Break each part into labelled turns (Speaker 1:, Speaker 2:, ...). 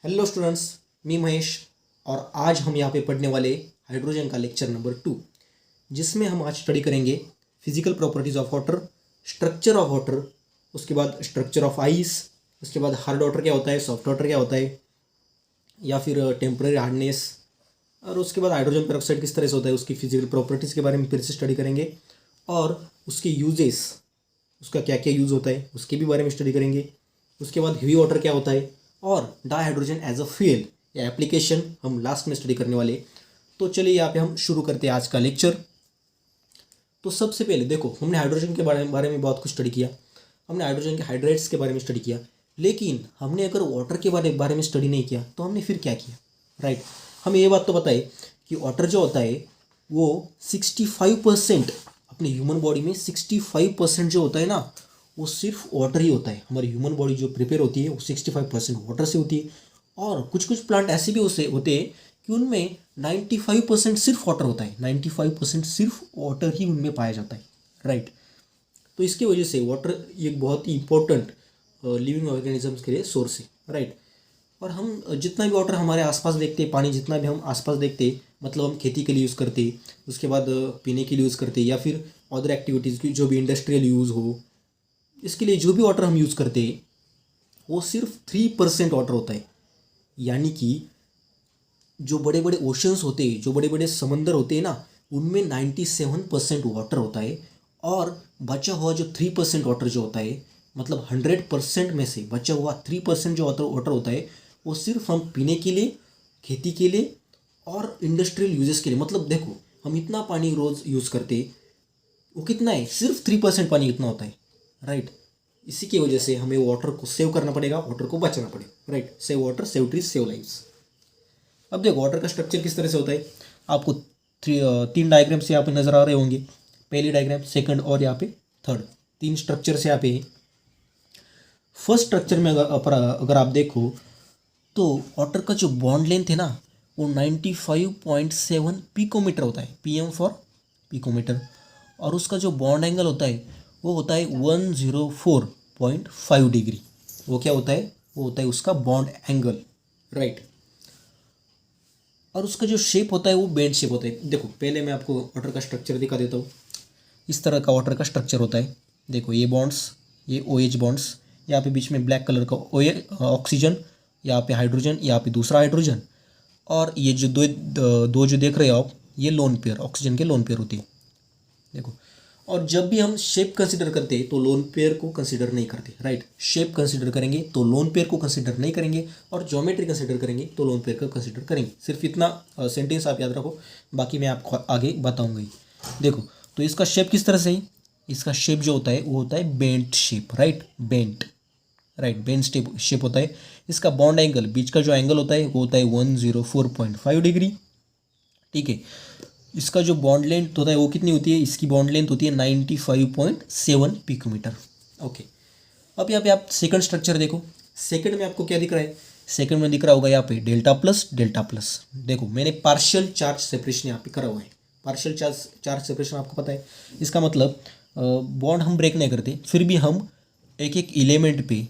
Speaker 1: Hello students, मी महेश और आज हम यहाँ पे पढ़ने वाले हाइड्रोजन का लेक्चर नंबर 2, जिसमें हम आज स्टडी करेंगे physical properties of water, structure of water, उसके बाद स्ट्रक्चर ऑफ आइस, उसके बाद हार्ड वाटर क्या होता है, सॉफ्ट वाटर क्या होता है, या फिर टेम्पररी हार्डनेस, और उसके बाद हाइड्रोजन पेरोक्साइड किस तरह से होता है, उसकी फिजिकल प्रॉपर्टीज़ के बारे में फिर से स्टडी करेंगे और उसके यूजेस, उसका क्या क्या यूज़ होता है उसके भी बारे में स्टडी करेंगे। उसके बाद हेवी वाटर क्या होता है और डाइहाइड्रोजन एज अ फ्यूल या एप्लीकेशन हम लास्ट में स्टडी करने वाले। तो चलिए यहाँ पे हम शुरू करते हैं आज का लेक्चर। तो सबसे पहले देखो, हमने हाइड्रोजन के बारे में बहुत कुछ स्टडी किया, हमने हाइड्रोजन के हाइड्रेट्स के बारे में स्टडी किया, लेकिन हमने अगर वाटर के बारे में स्टडी नहीं किया तो हमने फिर क्या किया, राइट। हमें ये बात तो पता है कि वाटर जो होता है वो 65% अपने ह्यूमन बॉडी में 65% जो होता है ना, वो सिर्फ वाटर ही होता है। हमारी ह्यूमन बॉडी जो प्रिपेयर होती है वो 65% वाटर से होती है। और कुछ कुछ प्लांट ऐसे भी होते हैं कि उनमें 95% सिर्फ वाटर होता है, 95% सिर्फ वाटर ही उनमें पाया जाता है, राइट। तो इसकी वजह से वाटर एक बहुत ही इंपॉर्टेंट लिविंग ऑर्गेनिजम्स के लिए सोर्स है, राइट। और हम जितना भी वाटर हमारे आसपास देखते हैं, पानी जितना भी हम आसपास देखते हैं, मतलब हम खेती के लिए यूज़ करते हैं, उसके बाद पीने के लिए यूज़ करते हैं, या फिर अदर एक्टिविटीज़ की जो भी इंडस्ट्रियल यूज़ हो, इसके लिए जो भी वाटर हम यूज़ करते हैं वो सिर्फ 3% वाटर होता है। यानी कि जो बड़े बड़े ओशंस होते हैं, जो बड़े बड़े समंदर होते हैं ना, उनमें 97% वाटर होता है। और बचा हुआ जो 3% वाटर जो होता है, मतलब 100% में से बचा हुआ 3% जो वाटर होता है, वो सिर्फ हम पीने के लिए, खेती के लिए और इंडस्ट्रियल यूजेस के लिए। मतलब देखो, हम इतना पानी रोज़ यूज़ करते, वो कितना है, सिर्फ 3% पानी इतना होता है, राइट। इसी की वजह से हमें वाटर को सेव करना पड़ेगा, वाटर को बचाना पड़ेगा, right. Save water, save trees, save lives. अब देखो वाटर का स्ट्रक्चर किस तरह से होता है। आपको तीन डायग्राम्स यहाँ पे नजर आ रहे होंगे, पहली डायग्राम, सेकंड और यहाँ पे थर्ड, तीन स्ट्रक्चर्स यहाँ पे। फर्स्ट स्ट्रक्चर में अगर आप देखो तो वाटर का जो बॉन्ड लेंथ है ना, वो 95.7 पिकोमीटर होता है, PM फॉर पिकोमीटर। और उसका जो बॉन्ड एंगल होता है वो होता है 104.5 डिग्री। वो क्या होता है, वो होता है उसका बॉन्ड एंगल, राइट। और उसका जो शेप होता है वो बेंड शेप होता है। देखो पहले मैं आपको वाटर का स्ट्रक्चर दिखा देता हूँ। इस तरह का वाटर का स्ट्रक्चर होता है। देखो ये बॉन्ड्स, ये OH बॉन्ड्स, यहाँ पे बीच में ब्लैक कलर का ऑक्सीजन, यहाँ पे हाइड्रोजन, यहाँ पे दूसरा हाइड्रोजन, और ये जो दो जो देख रहे हो आप, ये लोन पेयर, ऑक्सीजन के लोन पेयर होती है, देखो। और जब भी हम शेप कंसिडर करते हैं तो लोन पेयर को कंसिडर नहीं करते, राइट। शेप कंसिडर करेंगे तो लोन पेयर को कंसिडर नहीं करेंगे, और ज्योमेट्री कंसिडर करेंगे तो लोन पेयर को कंसिडर करेंगे। सिर्फ इतना सेंटेंस आप याद रखो, बाकी मैं आपको आगे बताऊंगा ही। देखो तो इसका शेप किस तरह से है, इसका शेप जो होता है वो होता है bent shape, right, bent, right, bent shape होता है। इसका बॉन्ड एंगल, बीच का जो एंगल होता है वो होता है 104.5 डिग्री, ठीक है। इसका जो बॉन्ड लेंथ होता है वो कितनी होती है, इसकी बॉन्ड लेंथ होती है 95.7 पिकोमीटर, ओके। अब यहाँ पे आप सेकंड स्ट्रक्चर देखो। सेकंड में आपको क्या दिख रहा है, सेकंड में दिख रहा होगा यहाँ पे डेल्टा प्लस डेल्टा प्लस। देखो मैंने पार्शियल चार्ज सेपरेशन यहाँ पे करा हुआ है। पार्शियल चार्ज सेपरेशन आपको पता है, इसका मतलब बॉन्ड हम ब्रेक नहीं करते, फिर भी हम एक एक एलिमेंट पे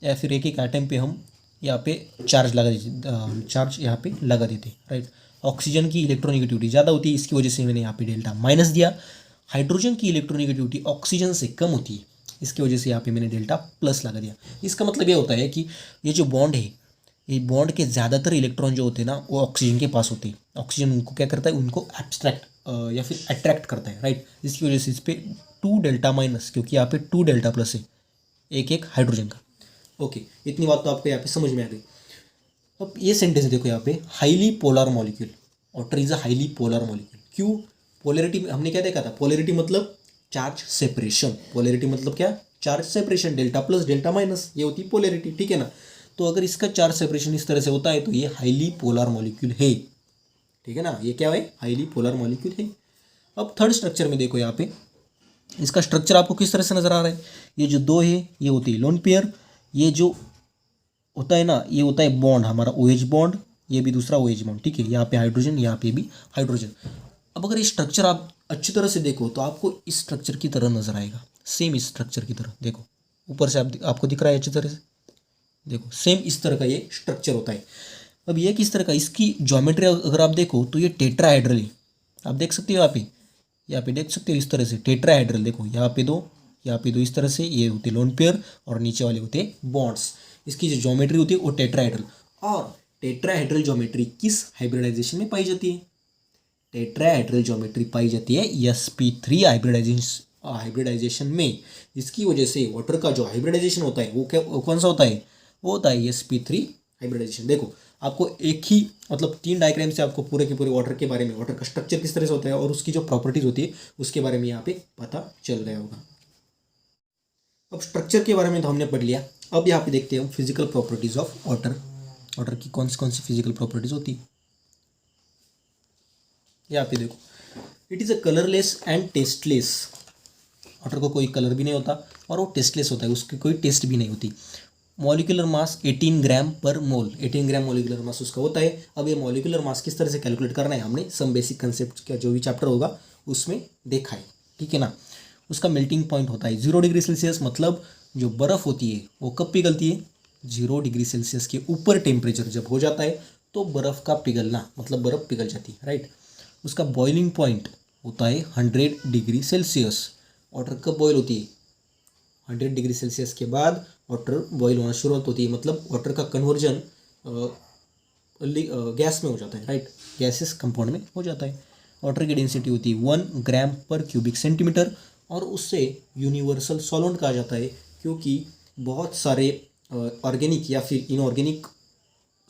Speaker 1: या फिर एक एक आइटम पे हम यहाँ पे चार्ज लगा देते, चार्ज यहाँ पे लगा देते, राइट। ऑक्सीजन की इलेक्ट्रोनेगेटिविटी ज़्यादा होती है, इसकी वजह से मैंने यहाँ पे डेल्टा माइनस दिया। हाइड्रोजन की इलेक्ट्रोनेगेटिविटी ऑक्सीजन से कम होती है, इसकी वजह से यहाँ पे मैंने डेल्टा प्लस लगा दिया। इसका मतलब ये होता है कि ये जो बॉन्ड है, ये बॉन्ड के ज़्यादातर इलेक्ट्रॉन जो होते हैं ना, वो ऑक्सीजन के पास होते हैं। ऑक्सीजन उनको क्या करता है, उनको एब्स्ट्रैक्ट या फिर अट्रैक्ट करता है, राइट। इसकी वजह से इस पर 2 डेल्टा माइनस, क्योंकि यहाँ पे 2 डेल्टा प्लस है, एक एक हाइड्रोजन का, ओके। इतनी बात तो आपको यहाँ पे समझ में आ गई। अब ये सेंटेंस देखो यहाँ पे, highly polar molecule, water is a highly polar molecule. क्यों, पोलैरिटी में हमने क्या देखा था, पोलैरिटी मतलब चार्ज सेपरेशन। पोलैरिटी मतलब क्या, charge separation, delta plus delta minus, ये होती है पोलैरिटी, ठीक है ना। तो अगर इसका चार्ज सेपरेशन इस तरह से होता है तो ये हाईली पोलर मॉलिक्यूल है, ठीक है ना, ये क्या है, हाईली पोलर मॉलिक्यूल है। अब थर्ड स्ट्रक्चर में देखो यहाँ पे, इसका स्ट्रक्चर आपको किस तरह से नजर आ रहा है। ये जो दो है ये होती है लोन पेयर, ये जो होता है ना, ये होता है बॉन्ड हमारा OH बॉन्ड, ये भी दूसरा OH बॉन्ड, ठीक है। यहाँ पे हाइड्रोजन, यहाँ पे भी हाइड्रोजन। अब अगर ये स्ट्रक्चर आप अच्छी तरह से देखो तो आपको इस स्ट्रक्चर की तरह नजर आएगा, सेम इस स्ट्रक्चर की तरह। देखो ऊपर से आपको दिख रहा है अच्छी तरह से, देखो सेम इस तरह का ये स्ट्रक्चर होता है। अब ये किस तरह का, इसकी ज्योमेट्री अगर आप देखो तो ये टेट्राहेड्रल है। आप देख सकते हो यहाँ पे देख सकते हो इस तरह से टेट्राहेड्रल। देखो यहाँ पे दो इस तरह से, ये होते लोन पेयर और नीचे वाले होते बॉन्ड्स। इसकी जो ज्योमेट्री होती है वो टेट्राहेड्रल। और टेट्राहेड्रल ज्योमेट्री किस हाइब्रिडाइजेशन में पाई जाती है? टेट्राहेड्रल ज्योमेट्री पाई जाती है sp3 हाइब्रिडाइजेशन में। इसकी वजह से वाटर का जो हाइब्रिडाइजेशन होता है वो कौन सा होता है? वो होता है sp3 हाइब्रिडाइजेशन। देखो आपको एक ही मतलब 3 डायग्राम से आपको पूरे के पूरे वाटर के बारे में, वाटर का स्ट्रक्चर किस तरह से होता है और उसकी जो प्रॉपर्टीज होती है उसके बारे में यहाँ पे पता चल रहा होगा। अब स्ट्रक्चर के बारे में तो हमने पढ़ लिया। अब यहाँ पे देखते हैं हम physical properties of water. Water की कौन सी फिजिकल प्रॉपर्टीज होती है? यहाँ पे देखो, it is a colourless and tasteless. Water को कोई कलर भी नहीं होता और वो टेस्टलेस होता है, उसकी कोई टेस्ट भी नहीं होती। मॉलिक्यूलर मास 18 ग्राम पर मोल, 18 ग्राम मॉलिक्यूलर मास उसका होता है। अब ये मॉलिक्यूलर मास किस तरह से कैलकुलेट करना है हमने सम बेसिक कंसेप्ट का जो भी चैप्टर होगा उसमें देखा है, ठीक है ना। उसका मेल्टिंग पॉइंट होता है 0 डिग्री सेल्सियस। मतलब जो बर्फ़ होती है वो कब पिघलती है? 0 डिग्री सेल्सियस के ऊपर टेम्परेचर जब हो जाता है तो बर्फ़ का पिघलना, मतलब बर्फ़ पिघल जाती है, राइट। उसका बॉइलिंग पॉइंट होता है 100 डिग्री सेल्सियस। वाटर कब बॉयल होती है? 100 डिग्री सेल्सियस के बाद वाटर बॉयल होना शुरुआत होती है। मतलब वाटर का कन्वर्जन गैस में हो जाता है, राइट, गैसेस कंपाउंड में हो जाता है। वाटर की डेंसिटी होती है 1 ग्राम पर क्यूबिक सेंटीमीटर। और उससे यूनिवर्सल सॉल्वेंट कहा जाता है क्योंकि बहुत सारे ऑर्गेनिक या फिर इनऑर्गेनिक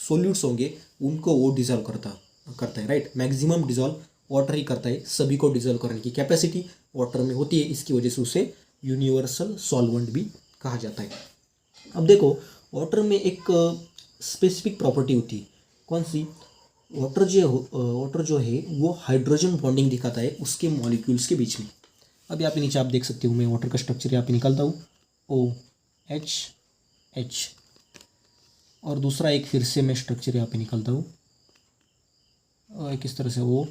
Speaker 1: सोल्यूट्स होंगे उनको वो डिजोल्व करता है, राइट। मैक्सिमम डिजोल्व वाटर ही करता है, सभी को डिजोल्व करने की कैपेसिटी वाटर में होती है। इसकी वजह से उसे यूनिवर्सल सॉल्वेंट भी कहा जाता है। अब देखो वाटर में एक स्पेसिफिक प्रॉपर्टी होती है, कौन सी? वाटर जो है वो हाइड्रोजन बॉन्डिंग दिखाता है उसके मॉलिक्यूल्स के बीच में। अब यहाँ पे नीचे आप देख सकते हो, मैं वाटर का स्ट्रक्चर यहाँ पे निकालता हूँ, OH। और दूसरा एक फिर से मैं स्ट्रक्चर यहाँ पे निकालता हूँ, किस तरह से OH।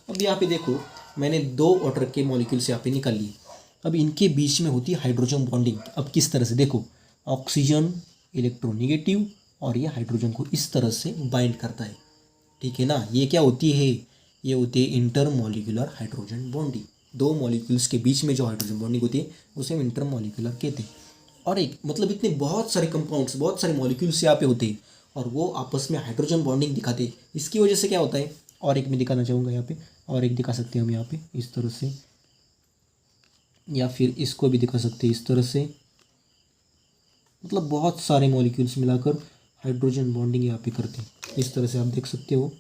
Speaker 1: अब यहाँ पे देखो मैंने 2 वाटर के मॉलिक्यूल्स यहाँ पे निकाल लिए। अब इनके बीच में होती है हाइड्रोजन बॉन्डिंग। अब किस तरह से? देखो ऑक्सीजन इलेक्ट्रोनेगेटिव और ये हाइड्रोजन को इस तरह से बाइंड करता है, ठीक है ना। ये क्या होती है? ये होती है इंटरमॉलिक्यूलर हाइड्रोजन बॉन्डिंग। 2 मॉलिक्यूल्स के बीच में जो हाइड्रोजन बॉन्डिंग होती है उसे हम इंटरमॉलिक्यूलर कहते हैं। और एक मतलब इतने बहुत सारे कंपाउंड्स, बहुत सारे मॉलिक्यूल्स यहाँ पे होते हैं और वो आपस में हाइड्रोजन बॉन्डिंग दिखाते हैं। इसकी वजह से क्या होता है, और एक मैं दिखाना चाहूँगा यहाँ पे, और एक दिखा सकते हैं हम यहाँ पे इस तरह से, या फिर इसको भी दिखा सकते हैं इस तरह से। मतलब बहुत सारे मॉलिक्यूल्स मिलाकर हाइड्रोजन बॉन्डिंग यहाँ पे करते हैं। इस तरह से आप देख सकते हो,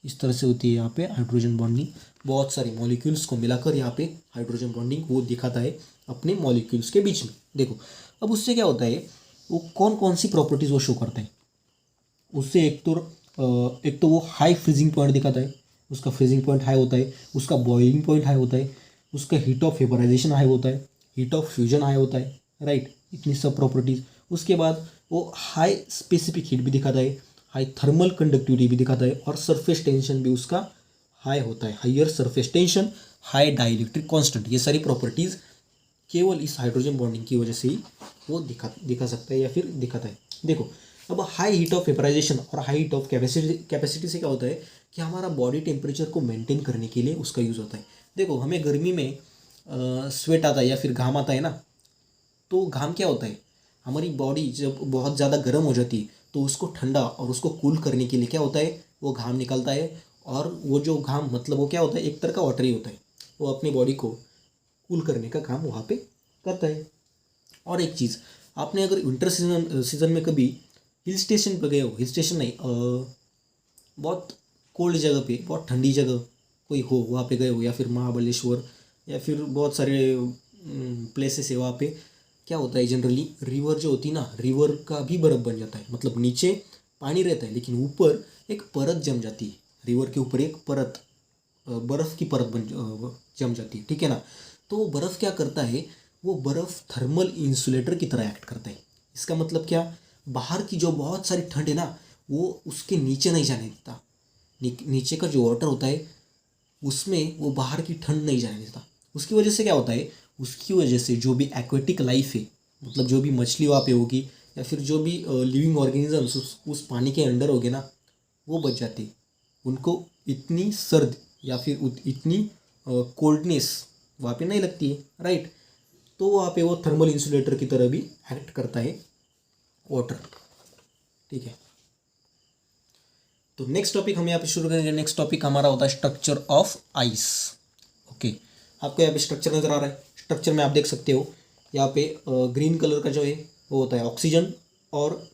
Speaker 1: इस तरह से होती है यहाँ पे हाइड्रोजन बॉन्डिंग। बहुत सारे मॉलिक्यूल्स को मिलाकर यहाँ पे हाइड्रोजन बॉन्डिंग वो दिखाता है अपने मॉलिक्यूल्स के बीच में। देखो अब उससे क्या होता है, वो कौन कौन सी प्रॉपर्टीज़ वो शो करता है। उससे एक तो वो हाई फ्रीजिंग पॉइंट दिखाता है, उसका फ्रीजिंग पॉइंट हाई होता है, उसका बॉइलिंग पॉइंट हाई होता है, उसका हीट ऑफ वेपराइजेशन हाई होता है, हीट ऑफ फ्यूजन हाई होता है, राइट। इतनी सब प्रॉपर्टीज़। उसके बाद वो हाई स्पेसिफिक हीट भी दिखाता है, हाई थर्मल कंडक्टिविटी भी दिखाता है और सरफेस टेंशन भी उसका हाई होता है, higher surface tension, high dielectric constant. ये सारी प्रॉपर्टीज़ केवल इस हाइड्रोजन बॉन्डिंग की वजह से ही वो दिखा सकता है या फिर दिखाता है। देखो अब हाई हीट ऑफ वेपराइजेशन और हाई हीट ऑफ कैपेसिटी से क्या होता है कि हमारा बॉडी टेम्परेचर को मेंटेन करने के लिए उसका यूज़ होता है। देखो हमें गर्मी में स्वेट आता है या फिर घाम आता है ना, तो घाम क्या होता है, हमारी बॉडी जब बहुत ज़्यादा गर्म हो जाती है तो उसको ठंडा और उसको कूल करने के लिए क्या होता है, वो घाम निकलता है। और वो जो घाम मतलब वो क्या होता है, एक तरह का वाटर ही होता है, वो अपनी बॉडी को कूल करने का काम वहाँ पे करता है। और एक चीज़, आपने अगर विंटर सीजन में कभी हिल स्टेशन पर गए हो, हिल स्टेशन नहीं, बहुत कोल्ड जगह पे, बहुत ठंडी जगह कोई हो वहाँ पे गए हो, या फिर महाबलेश्वर या फिर बहुत सारे प्लेसेस है, वहाँ पे क्या होता है जनरली, रिवर जो होती है ना, रिवर का भी बर्फ़ बन जाता है। मतलब नीचे पानी रहता है लेकिन ऊपर एक परत जम जाती है, रिवर के ऊपर एक परत, बर्फ़ की परत जम जाती है, ठीक है ना। तो वो बर्फ़ क्या करता है, वो बर्फ़ थर्मल इंसुलेटर की तरह एक्ट करता है। इसका मतलब क्या, बाहर की जो बहुत सारी ठंड है ना वो उसके नीचे नहीं जाने देता। नीचे का जो वाटर होता है उसमें वो बाहर की ठंड नहीं जाने देता। उसकी वजह से क्या होता है, उसकी वजह से जो भी एक्वेटिक लाइफ है, मतलब जो भी मछली वहाँ पे होगी या फिर जो भी लिविंग ऑर्गेनिजम्स उस पानी के अंडर होगे ना, वो बच जाते। उनको इतनी सर्द या फिर इतनी कोल्डनेस वहाँ पे नहीं लगती है, राइट। तो वहाँ पे वो थर्मल इंसुलेटर की तरह भी एक्ट करता है वाटर, ठीक है। तो नेक्स्ट टॉपिक हम यहाँ पे शुरू करेंगे। नेक्स्ट टॉपिक हमारा होता है स्ट्रक्चर ऑफ आइस। ओके, आपको यहाँ पे स्ट्रक्चर नज़र आ रहा है। स्ट्रक्चर में आप देख सकते हो यहाँ पे ग्रीन कलर का जो है वो होता है ऑक्सीजन, और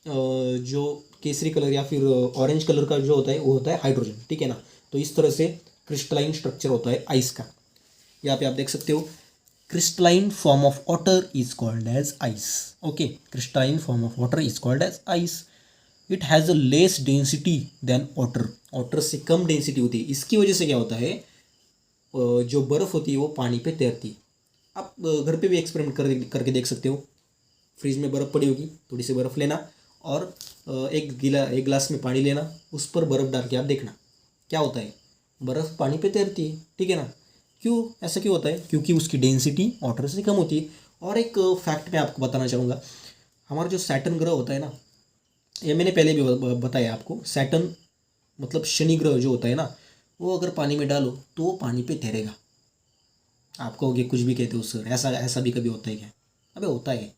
Speaker 1: जो केसरी कलर या फिर ऑरेंज कलर का जो होता है वो होता है हाइड्रोजन, ठीक है ना। तो इस तरह से क्रिस्टलाइन स्ट्रक्चर होता है आइस का। यहाँ पे आप देख सकते हो crystalline form of water is called as ice. Okay, crystalline form of water is called as ice. It has a less density than water, water से कम डेंसिटी होती है। इसकी वजह से क्या होता है, जो बर्फ़ होती है वो पानी पे तैरती है। आप घर पे भी एक्सपेरिमेंट करके देख सकते हो। फ्रिज में बर्फ़ पड़ी होगी, थोड़ी सी बर्फ़ लेना और एक गिलास में पानी लेना, उस पर बर्फ़ डाल के आप देखना क्या होता है, बर्फ़ पानी पे तैरती है, ठीक है ना। क्यों, ऐसा क्यों होता है? क्योंकि उसकी डेंसिटी वाटर से कम होती है। और एक फैक्ट मैं आपको बताना चाहूँगा, हमारा जो सैटर्न ग्रह होता है ना, ये मैंने पहले भी बताया आपको, सैटर्न मतलब शनि ग्रह जो होता है ना, वो अगर पानी में डालो तो वो पानी पे तैरेगा। आप कहोगे कुछ भी कहते हो सर, ऐसा ऐसा भी कभी होता है क्या? अबे होता है,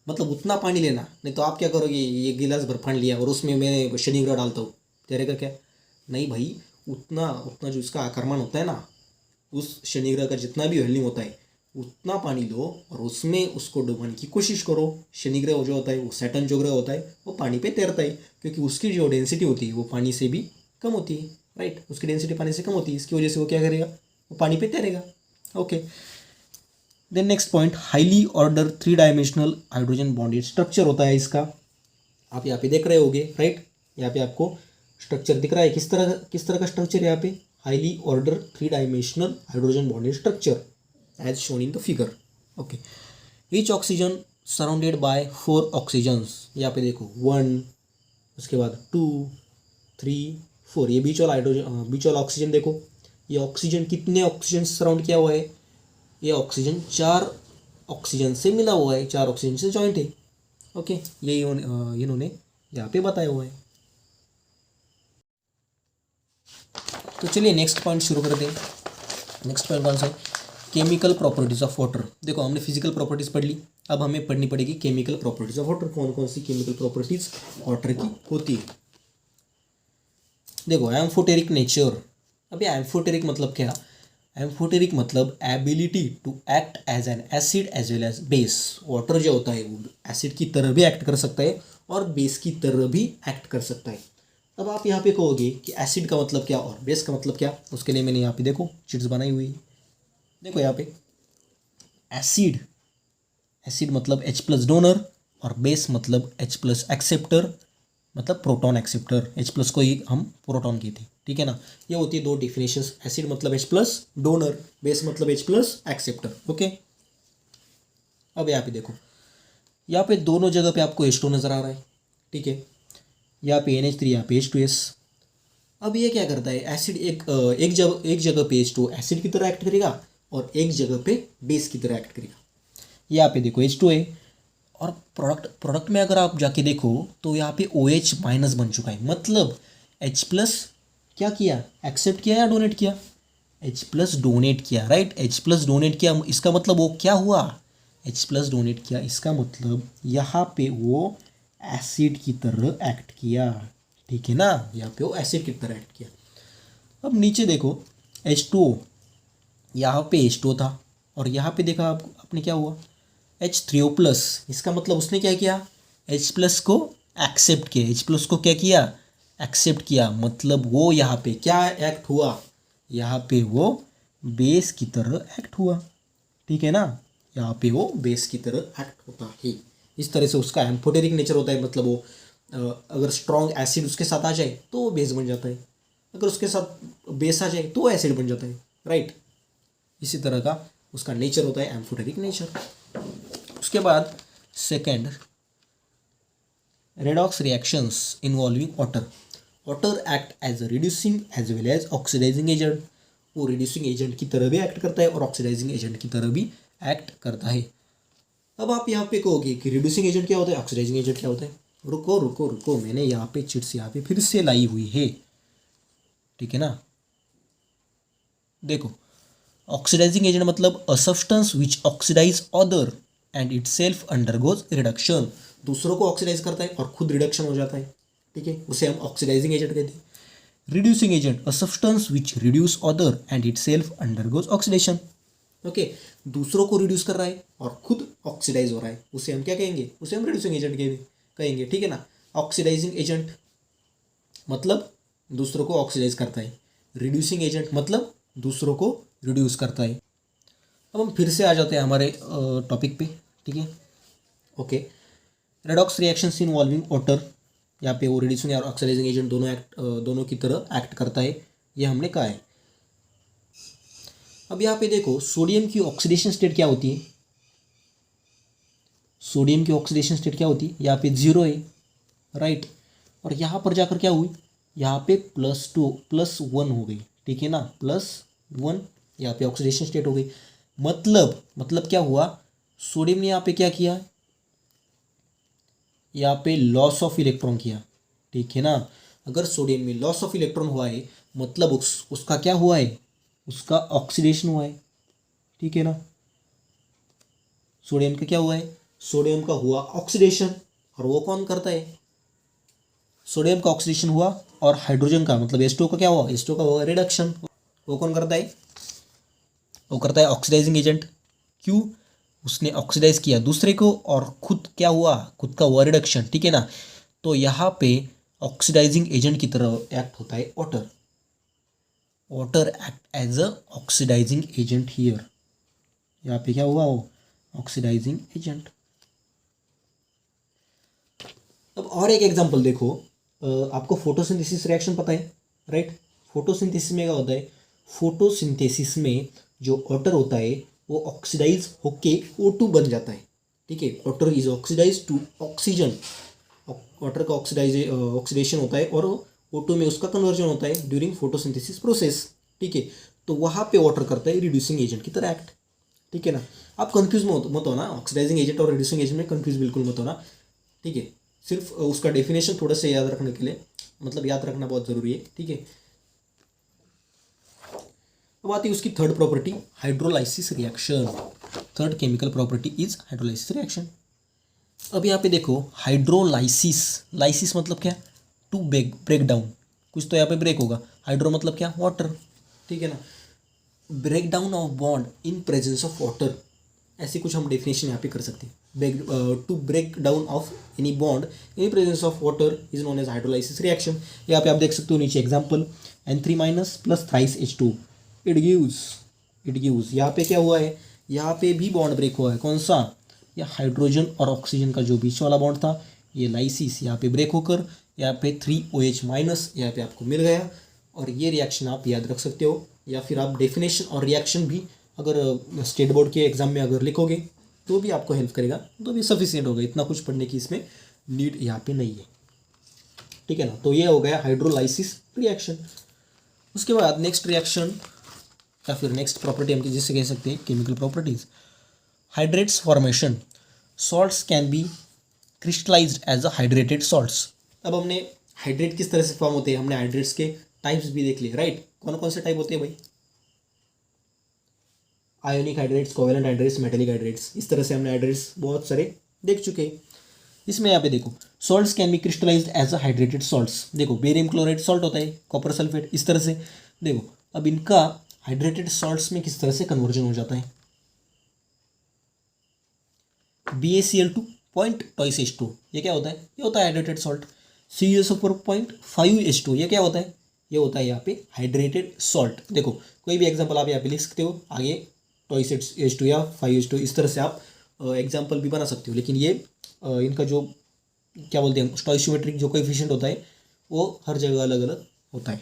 Speaker 1: मतलब उतना पानी लेना। नहीं तो आप क्या करोगे, ये गिलास भर पानी लिया और उसमें मैं शनि ग्रह डालता हूँ, तैरेगा क्या? नहीं भाई, उतना उतना जो इसका आकर्षण होता है ना, उस शनि ग्रह का जितना भी वॉल्यूम होता है उतना पानी लो और उसमें उसको डुबाने की कोशिश करो। शनि ग्रह जो होता है, वो सैटर्न जो ग्रह होता है, वो पानी पे तैरता है क्योंकि उसकी जो डेंसिटी होती है वो पानी से भी कम होती है, राइट। उसकी डेंसिटी पानी से कम होती है, इसकी वजह से वो क्या करेगा, वो पानी पे तैरेगा। Okay, then next point, highly order 3 dimensional hydrogen bonded structure होता है इसका। आप यहाँ पे देख रहे होगे, राइट। यहाँ पे आपको स्ट्रक्चर दिख रहा है, किस तरह का स्ट्रक्चर है यहाँ पे, highly order 3 dimensional hydrogen bonded structure as shown in the figure. Okay, each oxygen surrounded by 4 oxygens. यहाँ पे देखो 1, उसके बाद 2, 3, 4, ये बीच वाला हाइड्रोजन, बीच वाला ऑक्सीजन देखो, ये ऑक्सीजन कितने ऑक्सीजन सराउंड किया हुआ है, ये ऑक्सीजन 4 ऑक्सीजन से मिला हुआ है, 4 ऑक्सीजन से जॉइंट है। ओके, ये इन्होंने यहाँ पे बताया हुआ है। तो चलिए नेक्स्ट पॉइंट शुरू करते हैं। नेक्स्ट पॉइंट कौन सा है, केमिकल प्रॉपर्टीज ऑफ वाटर। देखो हमने फिजिकल प्रॉपर्टीज पढ़ ली, अब हमें पढ़नी पड़ेगी केमिकल प्रॉपर्टीज ऑफ वाटर। कौन कौन सी केमिकल प्रॉपर्टीज वाटर की होती है। देखो एम्फोटेरिक नेचर। अभी एम्फोटेरिक मतलब क्या, एम्फोटेरिक मतलब ability to act as an acid as well as base. Water जो होता है वो एसिड की तरह भी एक्ट कर सकता है और बेस की तरह भी एक्ट कर सकता है। अब आप यहाँ पे कहोगे कि एसिड का मतलब क्या और बेस का मतलब क्या, उसके लिए मैंने यहाँ पे देखो चिट्स बनाई हुई है। देखो यहाँ पे एसिड, एसिड मतलब H+ डोनर और बेस मतलब H+ एक्सेप्टर, मतलब प्रोटॉन एक्सेप्टर। H+ को ही हम प्रोटॉन कहते हैं, ठीक है ना। ये होती है दो डिफिनेशंस, एसिड मतलब H+ डोनर, बेस मतलब H+ एक्सेप्टर। ओके, अब यहाँ पे देखो, यहाँ पे दोनों जगह पे आपको H2 नज़र आ रहा है, ठीक है। यहाँ पे NH3, यहाँ पे H2S। अब ये क्या करता है, एसिड एक जगह पे H2 एसिड की तरह एक्ट करेगा और एक जगह पे बेस की तरह एक्ट करेगा। यहाँ पे देखो H2 है और प्रोडक्ट में अगर आप जाके देखो तो यहाँ पे OH- बन चुका है, मतलब H+ क्या किया, एक्सेप्ट किया या डोनेट किया, H+ डोनेट किया, राइट। H+ डोनेट किया, इसका मतलब वो क्या हुआ, H+ डोनेट किया, इसका मतलब यहाँ पे वो एसिड की तरह एक्ट किया, ठीक है ना। यहाँ पे वो एसिड की तरह एक्ट किया। अब नीचे देखो H2O, यहाँ पे H2O था और यहाँ पे देखा आपने क्या हुआ, H3O+। इसका मतलब उसने क्या किया, H+ को एक्सेप्ट किया, H+ को क्या किया, एक्सेप्ट किया, मतलब वो यहाँ पे क्या एक्ट हुआ, यहाँ पे वो बेस की तरह एक्ट हुआ, ठीक है ना। यहाँ पे वो बेस की तरह एक्ट होता है। इस तरह से उसका एम्फोटेरिक नेचर होता है, मतलब वो अगर स्ट्रॉन्ग एसिड उसके साथ आ जाए तो वो बेस बन जाता है, अगर उसके साथ बेस आ जाए तो वो एसिड बन जाता है, राइट। इसी तरह का उसका नेचर होता है, एम्फोटेरिक नेचर। उसके बाद second, redox reactions involving water. Water act as a reducing as well as oxidizing agent. वो रिड्यूसिंग एजेंट की तरह भी एक्ट करता है और ऑक्सीडाइजिंग एजेंट की तरह भी एक्ट करता है। अब आप यहाँ पे कहोगे कि रिड्यूसिंग एजेंट क्या होता है, ऑक्सीडाइजिंग एजेंट क्या होता है। रुको रुको रुको, मैंने यहाँ पे चिट्स यहाँ पे फिर से लाई हुई है, ठीक है ना। देखो, ऑक्सीडाइजिंग एजेंट मतलब a substance which oxidize other and itself undergoes reduction. दूसरों को ऑक्सीडाइज करता है और खुद रिडक्शन हो जाता है, ठीक है, उसे हम ऑक्सीडाइजिंग एजेंट कहते हैं। Reducing agent a substance which reduce other and itself undergoes oxidation. Okay, दूसरों को रिड्यूस कर रहा है और खुद ऑक्सीडाइज हो रहा है, उसे हम क्या कहेंगे, उसे हम रिड्यूसिंग एजेंट कहेंगे, ठीक है ना। ऑक्सीडाइजिंग एजेंट मतलब दूसरों को ऑक्सीडाइज करता है, रिड्यूसिंग एजेंट मतलब दूसरों को रिड्यूस करता है। अब हम फिर से आ जाते हैं हमारे टॉपिक पे, ठीक है। Okay, redox reactions involving water, यहाँ पे वो रिड्यूसिंग और ऑक्सीडाइजिंग एजेंट दोनों की तरह एक्ट करता है, ये हमने कहा है। अब यहाँ पे देखो, सोडियम की ऑक्सीडेशन स्टेट क्या होती है, सोडियम की ऑक्सीडेशन स्टेट क्या होती है, यहाँ पे 0 है, राइट। और यहाँ पर जाकर क्या हुई, यहाँ पे +1 हो गई, ठीक है ना, +1 यहाँ पे ऑक्सीडेशन स्टेट हो गई। मतलब क्या हुआ, सोडियम ने यहाँ पे क्या किया, यहाँ पे लॉस ऑफ इलेक्ट्रॉन किया, ठीक है ना। अगर सोडियम में लॉस ऑफ इलेक्ट्रॉन हुआ है मतलब उसका क्या हुआ है, उसका ऑक्सीडेशन हुआ है, ठीक है ना। सोडियम का क्या हुआ है, सोडियम का हुआ ऑक्सीडेशन, और वो कौन करता है, सोडियम का ऑक्सीडेशन हुआ और हाइड्रोजन का मतलब H2O का क्या हुआ, H2O का हुआ रिडक्शन, वो कौन करता है, वो करता है ऑक्सीडाइजिंग एजेंट। क्यों, उसने ऑक्सीडाइज किया दूसरे को और खुद क्या हुआ, खुद का हुआ रिडक्शन, ठीक है ना। तो यहाँ पे ऑक्सीडाइजिंग एजेंट की तरह एक्ट होता है water, water act as a oxidizing agent here, यहाँ पे क्या हुआ, वो ऑक्सीडाइजिंग एजेंट। अब और एक एग्जांपल देखो, आपको फोटोसिंथेसिस रिएक्शन पता है, राइट। फोटोसिंथेसिस में क्या होता है, फोटोसिंथेसिस में जो वाटर होता है वो ऑक्सीडाइज होके O2 बन जाता है, ठीक है। Water is oxidize to oxygen, water का ऑक्सीडेशन होता है और O2 में उसका कन्वर्जन होता है ड्यूरिंग फोटोसिंथेसिस प्रोसेस, ठीक है। तो वहाँ पे वाटर करता है रिड्यूसिंग एजेंट की तरह एक्ट, ठीक है ना। आप कंफ्यूज मत हो ना, ऑक्सीडाइजिंग एजेंट और रिड्यूसिंग एजेंट में कंफ्यूज बिल्कुल मत होना, ठीक है। सिर्फ उसका डेफिनेशन थोड़ा सा याद रखने के लिए, मतलब याद रखना बहुत ज़रूरी है, ठीक है। अब आती है उसकी third property, hydrolysis reaction. Third chemical property is hydrolysis reaction. अब यहाँ पे देखो, हाइड्रोलाइसिस, लाइसिस मतलब क्या, टू ब्रेक डाउन, कुछ तो यहाँ पे ब्रेक होगा, हाइड्रो मतलब क्या, वाटर, ठीक है ना। Break down of bond in presence of water, ऐसी कुछ हम डेफिनेशन यहाँ पे कर सकते हैं। To break down of any bond in presence of water is known as hydrolysis reaction. यहाँ पे आप देख सकते हो नीचे example, N3- + thrice H2 it gives, यहाँ पे क्या हुआ है, यहाँ पे भी बॉन्ड ब्रेक हुआ है, कौन सा, या हाइड्रोजन और ऑक्सीजन का जो बीच वाला बॉन्ड था, ये लाइसिस यहाँ पे ब्रेक होकर यहाँ पे 3OH- यहाँ पे आपको मिल गया। और ये रिएक्शन आप याद रख सकते हो, या फिर आप डेफिनेशन और रिएक्शन भी अगर स्टेट बोर्ड के एग्जाम में अगर लिखोगे तो भी आपको हेल्प करेगा, तो भी सफिशिएंट होगा, इतना कुछ पढ़ने की इसमें नीड यहाँ पे नहीं है, ठीक है ना। तो ये हो गया हाइड्रोलाइसिस रिएक्शन। उसके बाद नेक्स्ट रिएक्शन या फिर नेक्स्ट प्रॉपर्टी हम जिससे कह सकते हैं chemical properties, hydrates formation, salts can be crystallized as a hydrated salts. अब हमने हाइड्रेट किस तरह से फॉर्म होते हैं, हमने हाइड्रेट्स के टाइप्स भी देख लिए, राइट। कौन कौन से टाइप होते हैं भाई, ionic hydrates, covalent hydrates, metallic hydrates, इस तरह से हमने हाइड्रेट्स बहुत सारे देख चुके हैं। इसमें यहाँ पे देखो, salts can be crystallized as a hydrated salts, देखो बेरियम क्लोराइड सॉल्ट होता है, कॉपर सल्फेट, इस तरह से देखो। अब इनका हाइड्रेटेड सॉल्ट्स में किस तरह से कन्वर्जन हो जाता है, BaCl2 0.2H2, ये क्या होता है, ये होता है हाइड्रेटेड सॉल्ट। CuSO4 0.5H2, ये क्या होता है, ये होता है यहाँ पे हाइड्रेटेड सॉल्ट। देखो कोई भी एग्जांपल आप यहाँ पे लिख सकते हो, आगे 2H2 या 5H2, इस तरह से आप एग्जांपल भी बना सकते हो, लेकिन ये इनका जो क्या बोलते हैं स्टोइशियोमेट्रिक जो कोएफिशिएंट होता है वो हर जगह अलग अलग होता है।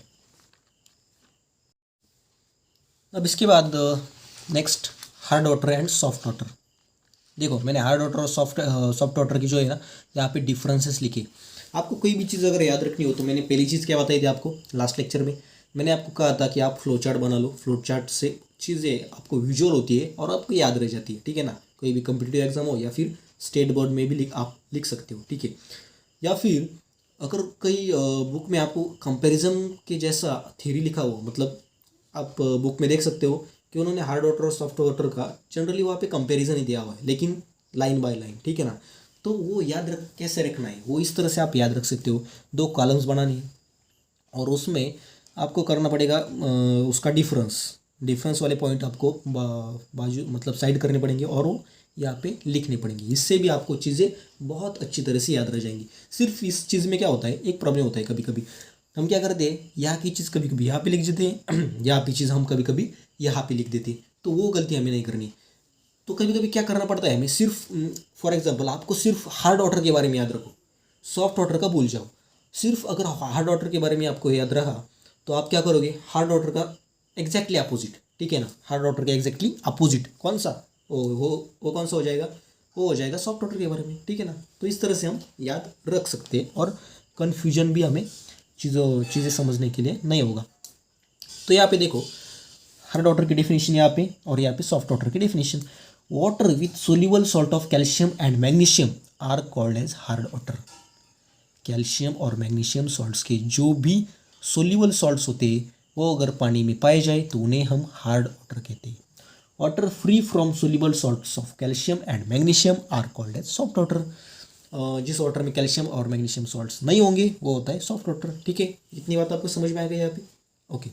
Speaker 1: अब इसके बाद next hard water and soft water. देखो मैंने हार्ड वाटर और सॉफ्ट वाटर की जो है ना यहाँ पे डिफरेंसेस लिखे। आपको कोई भी चीज़ अगर याद रखनी हो तो मैंने पहली चीज़ क्या बताई थी आपको लास्ट लेक्चर में, मैंने आपको कहा था कि आप फ्लो चार्ट बना लो, फ्लो चार्ट से चीज़ें आपको विजुअल होती है और आपको याद रह जाती है, ठीक है ना। कोई भी कम्पिटिटिव एग्जाम हो या फिर स्टेट बोर्ड में भी आप लिख सकते हो, ठीक है। या फिर अगर कई बुक में आपको कंपैरिजन के जैसा थ्योरी लिखा हो, मतलब आप बुक में देख सकते हो कि उन्होंने हार्ड वाटर और सॉफ्ट वाटर का जनरली वहाँ पे कंपैरिजन ही दिया हुआ है, लेकिन लाइन बाय लाइन, ठीक है ना। तो वो याद रख कैसे रखना है, वो इस तरह से आप याद रख सकते हो। 2 कॉलम्स बनानी है और उसमें आपको करना पड़ेगा उसका डिफरेंस वाले पॉइंट आपको बाजू मतलब साइड करने पड़ेंगे और वो यहाँ पे लिखने पड़ेंगे। इससे भी आपको चीज़ें बहुत अच्छी तरह से याद रह जाएंगी। सिर्फ इस चीज़ में क्या होता है, एक प्रॉब्लम होता है, कभी कभी हम क्या करते हैं, यहाँ की चीज़ कभी कभी यहाँ पे लिख देते हैं यहाँ की चीज़ हम कभी कभी यहाँ पे लिख देते हैं, तो वो गलती हमें नहीं करनी। तो कभी कभी क्या करना पड़ता है हमें, सिर्फ फॉर एग्जाम्पल आपको सिर्फ हार्ड वाटर के बारे में याद रखो, सॉफ्ट वाटर का भूल जाओ। सिर्फ अगर हार्ड वाटर के बारे में आपको याद रहा तो आप क्या करोगे, हार्ड वाटर का एग्जैक्टली अपोजिट, ठीक है ना, हार्ड वाटर का एग्जैक्टली अपोजिट कौन सा, वो कौन सा हो जाएगा, वो हो जाएगा सॉफ्ट वाटर के बारे में, ठीक है ना। तो इस तरह से हम याद रख सकते हैं और कन्फ्यूजन भी हमें चीज़ें समझने के लिए नहीं होगा। तो यहाँ पे देखो हार्ड वाटर की डेफिनेशन यहाँ पे और यहाँ पे सॉफ्ट वाटर की definition. Water with soluble salt of calcium and magnesium are called as hard water. Calcium और मैग्नीशियम सॉल्ट्स के जो भी सोल्यूबल सॉल्ट्स होते हैं वो अगर पानी में पाए जाए तो उन्हें हम हार्ड वाटर कहते हैं। Water free from soluble salts of calcium and magnesium are called as soft water. जिस वाटर में कैल्शियम और मैग्नीशियम सॉल्ट्स नहीं होंगे वो होता है सॉफ्ट वाटर, ठीक है। इतनी बात आपको समझ में आ गई यहाँ पे, okay.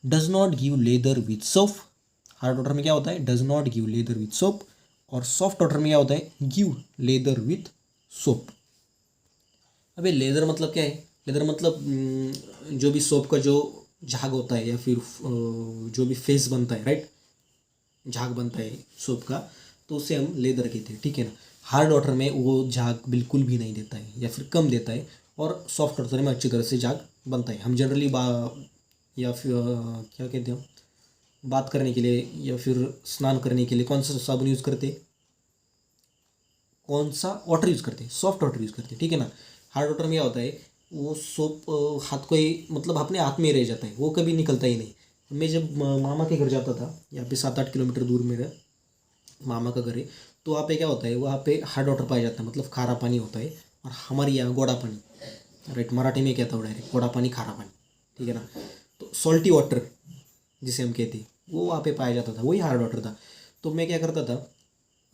Speaker 1: Does not give leather with soap. Hard water में क्या होता है, does not give leather with soap, और सॉफ्ट वाटर में क्या होता है, गिव लेदर विथ सोप। अबे लेदर मतलब क्या है, लेदर मतलब जो भी सोप का जो झाग होता है या फिर जो भी फेस बनता है, राइट, झाग बनता है सोप का, तो उसे हम लेदर कहते हैं, ठीक है ना। हार्ड वाटर में वो झाग बिल्कुल भी नहीं देता है या फिर कम देता है, और सॉफ्ट वाटर में अच्छी तरह से झाग बनता है। हम जनरली या फिर क्या कहते हैं, बात करने के लिए या फिर स्नान करने के लिए कौन सा साबुन यूज़ करते हैं, कौन सा वाटर यूज़ करते हैं, सॉफ्ट वाटर यूज़ करते हैं, ठीक है ना। हार्ड वाटर में क्या होता है, वो सोप हाथ को ही मतलब अपने हाथ में ही रह जाता है, वो कभी निकलता ही नहीं। मैं जब मामा के घर जाता था, यहाँ पे 7-8 किलोमीटर दूर मेरा मामा का घर है, तो वहाँ पे क्या होता है, वहाँ पे हार्ड वाटर पाया जाता है, मतलब खारा पानी होता है, और हमारे यहाँ गोड़ा पानी, राइट, मराठी में कहता हूँ डायरेक्ट, गोड़ा पानी खारा पानी, ठीक है ना। तो सॉल्टी वाटर जिसे हम कहते हैं वो वहाँ पे पाया जाता था, वही हार्ड वाटर था। तो मैं क्या करता था,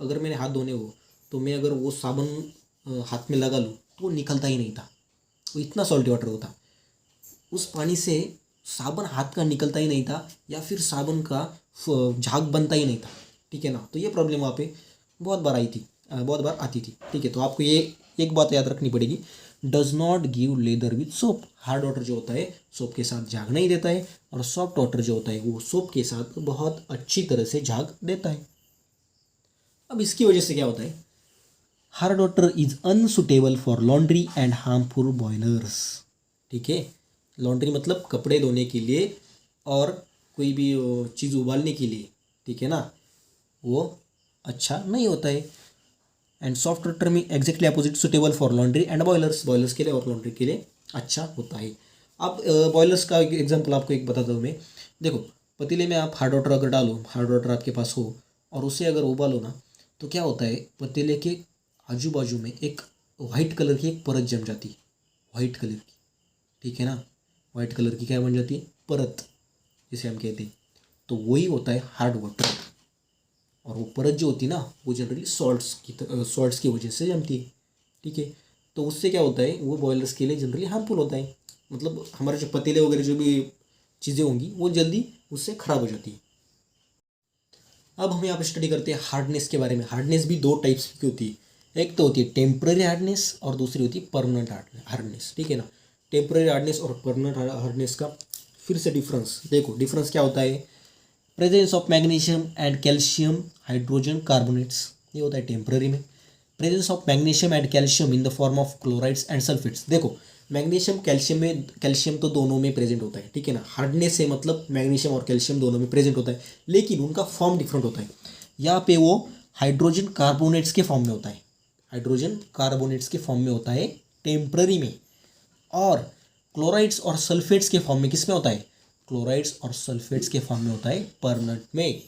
Speaker 1: अगर मैंने हाथ धोने हो तो मैं अगर वो साबुन हाथ में लगा लूँ तो वो निकलता ही नहीं था, वो इतना सॉल्टी वाटर होता। उस पानी से साबुन हाथ का निकलता ही नहीं था या फिर साबुन का झाग बनता ही नहीं था, ठीक है ना। तो ये प्रॉब्लम वहाँ पे बहुत बार आई थी, बहुत बार आती थी, ठीक है। तो आपको ये एक बात याद रखनी पड़ेगी, does not give leather with soap. Hard water जो होता है सोप के साथ झाग नहीं देता है, और सॉफ्ट वाटर जो होता है वो सोप के साथ बहुत अच्छी तरह से झाग देता है। अब इसकी वजह से क्या होता है, hard water is unsuitable for laundry and harmful boilers, ठीक है। लॉन्ड्री मतलब कपड़े धोने के लिए और कोई भी चीज़ उबालने के लिए, ठीक है ना, वो अच्छा नहीं होता है। एंड सॉफ्ट वाटर में exactly opposite, suitable for laundry and boilers के लिए और लॉन्ड्री के लिए अच्छा होता है। अब बॉयलर्स का एग्जांपल आपको एक बताता हूँ मैं। देखो पतीले में आप हार्ड वाटर अगर डालो, हार्ड वाटर आपके पास हो और उसे अगर उबालो ना, तो क्या होता है, पतीले के आजू बाजू में एक वाइट कलर की एक परत जम जाती है, वाइट कलर की, ठीक है ना। वाइट कलर की क्या बन जाती है, परत जिसे हम कहते हैं। तो वही होता है हार्ड वाटर, और वो परत जो होती है ना वो जनरली सॉल्ट्स की वजह से जमती है, ठीक है। तो उससे क्या होता है, वो बॉयलर्स के लिए जनरली हार्मफुल होता है, मतलब हमारे जो पतीले वगैरह जो भी चीज़ें होंगी वो जल्दी उससे ख़राब हो जाती है। अब हम यहाँ पर स्टडी करते हैं हार्डनेस के बारे में। हार्डनेस भी 2 टाइप्स की होती है, एक तो होती है टेम्पररी हार्डनेस और दूसरी होती है परमानेंट हार्डनेस, ठीक है ना। टेम्पररी हार्डनेस और परमानेंट हार्डनेस का फिर से डिफरेंस देखो, डिफरेंस क्या होता है, presence of magnesium and calcium hydrogen carbonates, ये होता है टेम्पररी में। Presence of magnesium and calcium in the form of chlorides and sulphates, देखो मैग्नीशियम कैल्शियम में, कैल्शियम तो दोनों में प्रेजेंट होता है, ठीक है ना। हार्डनेस से मतलब मैग्नीशियम और कैल्शियम दोनों में प्रेजेंट होता है, लेकिन उनका फॉर्म डिफरेंट होता है। यहाँ पे वो हाइड्रोजन कार्बोनेट्स के फॉर्म में होता है, हाइड्रोजन कार्बोनेट्स के फॉर्म में होता है टेम्पररी में, और क्लोराइड्स और सल्फेट्स के फॉर्म में किस में होता है, क्लोराइड्स और सल्फेट्स के फॉर्म में होता है परमानेंट में।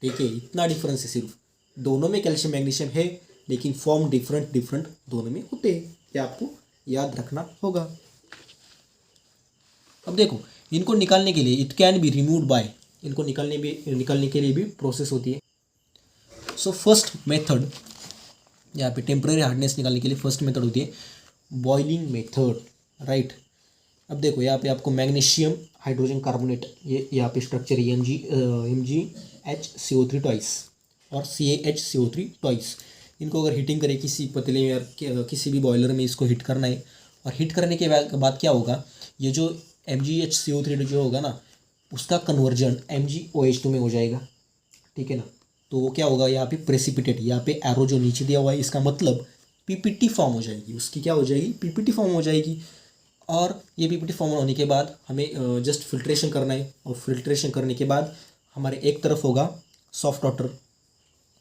Speaker 1: ठीक है, इतना डिफरेंस है सिर्फ, दोनों में कैल्शियम मैग्नीशियम है लेकिन फॉर्म डिफरेंट डिफरेंट दोनों में होते हैं, ये आपको याद रखना होगा। अब देखो, इनको निकालने के लिए it can be removed by, इनको निकालने के लिए भी प्रोसेस होती है। सो फर्स्ट मेथड, यहाँ पे टेम्पररी हार्डनेस निकालने के लिए फर्स्ट मेथड होती है बॉइलिंग मेथड, राइट। अब देखो यहाँ पे आपको मैग्नीशियम हाइड्रोजन कार्बोनेट, ये यहाँ पे स्ट्रक्चर है MgHCO3 ट्वाइस और CaHCO3 ट्वाइस। इनको अगर हीटिंग करें किसी पतीले में या किसी भी बॉयलर में, इसको हीट करना है, और हीट करने के बाद क्या होगा, ये जो MgHCO3 जो होगा ना, उसका कन्वर्जन MgOH2 में हो जाएगा। ठीक है ना, तो वो क्या होगा, यहाँ पे प्रेसिपिटेट, यहाँ पे एरो जो नीचे दिया हुआ है, इसका मतलब PPT फॉर्म हो जाएगी, उसकी क्या हो जाएगी, PPT फॉर्म हो जाएगी। और ये PPT फॉर्म होने के बाद हमें जस्ट फिल्ट्रेशन करना है, और फिल्ट्रेशन करने के बाद हमारे एक तरफ होगा सॉफ्ट वाटर,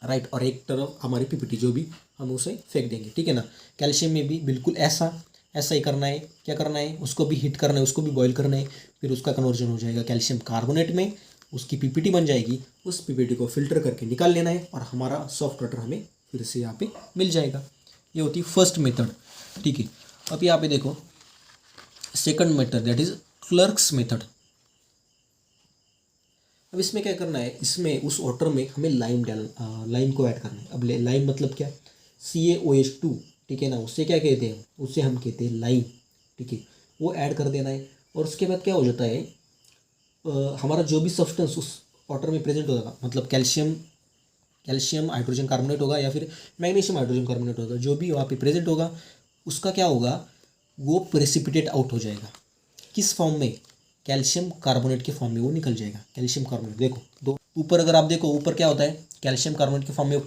Speaker 1: राइट, और एक तरफ हमारी PPT जो भी हम उसे फेंक देंगे। ठीक है ना, कैल्शियम में भी बिल्कुल ऐसा ही करना है। क्या करना है, उसको भी हीट करना है, उसको भी बॉईल करना है, फिर उसका कन्वर्जन हो जाएगा कैल्शियम कार्बोनेट में, उसकी PPT बन जाएगी, उस PPT को फिल्टर करके निकाल लेना है और हमारा सॉफ्ट वाटर हमें फिर से यहाँ पे मिल जाएगा। ये होती है फर्स्ट मेथड। ठीक है, अब यहाँ पे देखो second method, that is clerks method. अब इसमें क्या करना है, इसमें उस वाटर में हमें लाइम को ऐड करना है। अब लाइम मतलब क्या, CaOH2, ठीक है ना, उससे क्या कहते हैं, उससे हम कहते हैं लाइम। ठीक है, वो ऐड कर देना है, और उसके बाद क्या हो जाता है, हमारा जो भी सब्सटेंस उस वाटर में प्रेजेंट होगा, मतलब कैल्शियम हाइड्रोजन कार्बोनेट होगा या फिर मैग्नीशियम हाइड्रोजन कार्बोनेट होगा, जो भी वहाँ पे प्रेजेंट होगा, उसका क्या होगा, वो प्रेसिपिटेट आउट हो जाएगा। किस फॉर्म में, कैल्शियम कार्बोनेट के फॉर्म में वो निकल जाएगा। कैल्शियम कार्बोनेट देखो, दो ऊपर अगर आप देखो, ऊपर क्या होता है, कैल्शियम कार्बोनेट के फॉर्म में वो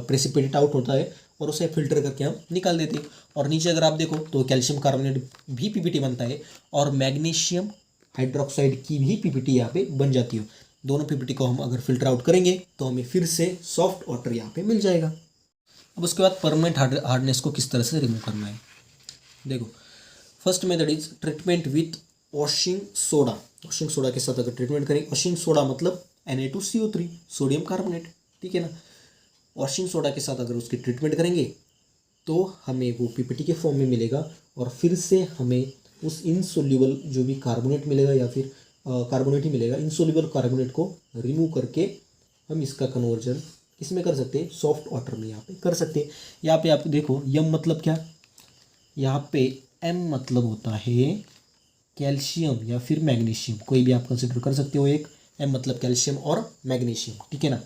Speaker 1: प्रेसिपिटेट आउट होता है और उसे फिल्टर करके हम निकाल देते हैं। और नीचे अगर आप देखो तो कैल्शियम कार्बोनेट भी PPT बनता है और मैग्नीशियम हाइड्रोक्साइड की भी PPT यहाँ पे बन जाती है। दोनों PPT को हम अगर फिल्टर आउट करेंगे तो हमें फिर से सॉफ्ट वाटर यहाँ पे मिल जाएगा। अब उसके बाद परमानेंट हार्डनेस को किस तरह से रिमूव करना है, देखो first method is treatment with washing soda. Washing soda के साथ अगर ट्रीटमेंट करें, वॉशिंग सोडा मतलब Na2CO3 सोडियम कार्बोनेट। ठीक है ना, वॉशिंग सोडा के साथ अगर उसकी ट्रीटमेंट करेंगे तो हमें वो PPT के फॉर्म में मिलेगा, और फिर से हमें उस इनसोल्यूबल जो भी कार्बोनेट मिलेगा या फिर कार्बोनेट ही मिलेगा, इनसोल्यूबल कार्बोनेट को रिमूव करके हम इसका कन्वर्जन किसमें कर सकते हैं, सॉफ्ट वाटर में यहाँ पे कर सकते हैं। यहाँ पे आप देखो यम मतलब क्या, यहाँ पे M मतलब होता है कैल्शियम या फिर मैग्नीशियम, कोई भी आप कंसिडर कर सकते हो एक। M मतलब कैल्शियम और मैग्नीशियम। ठीक है ना,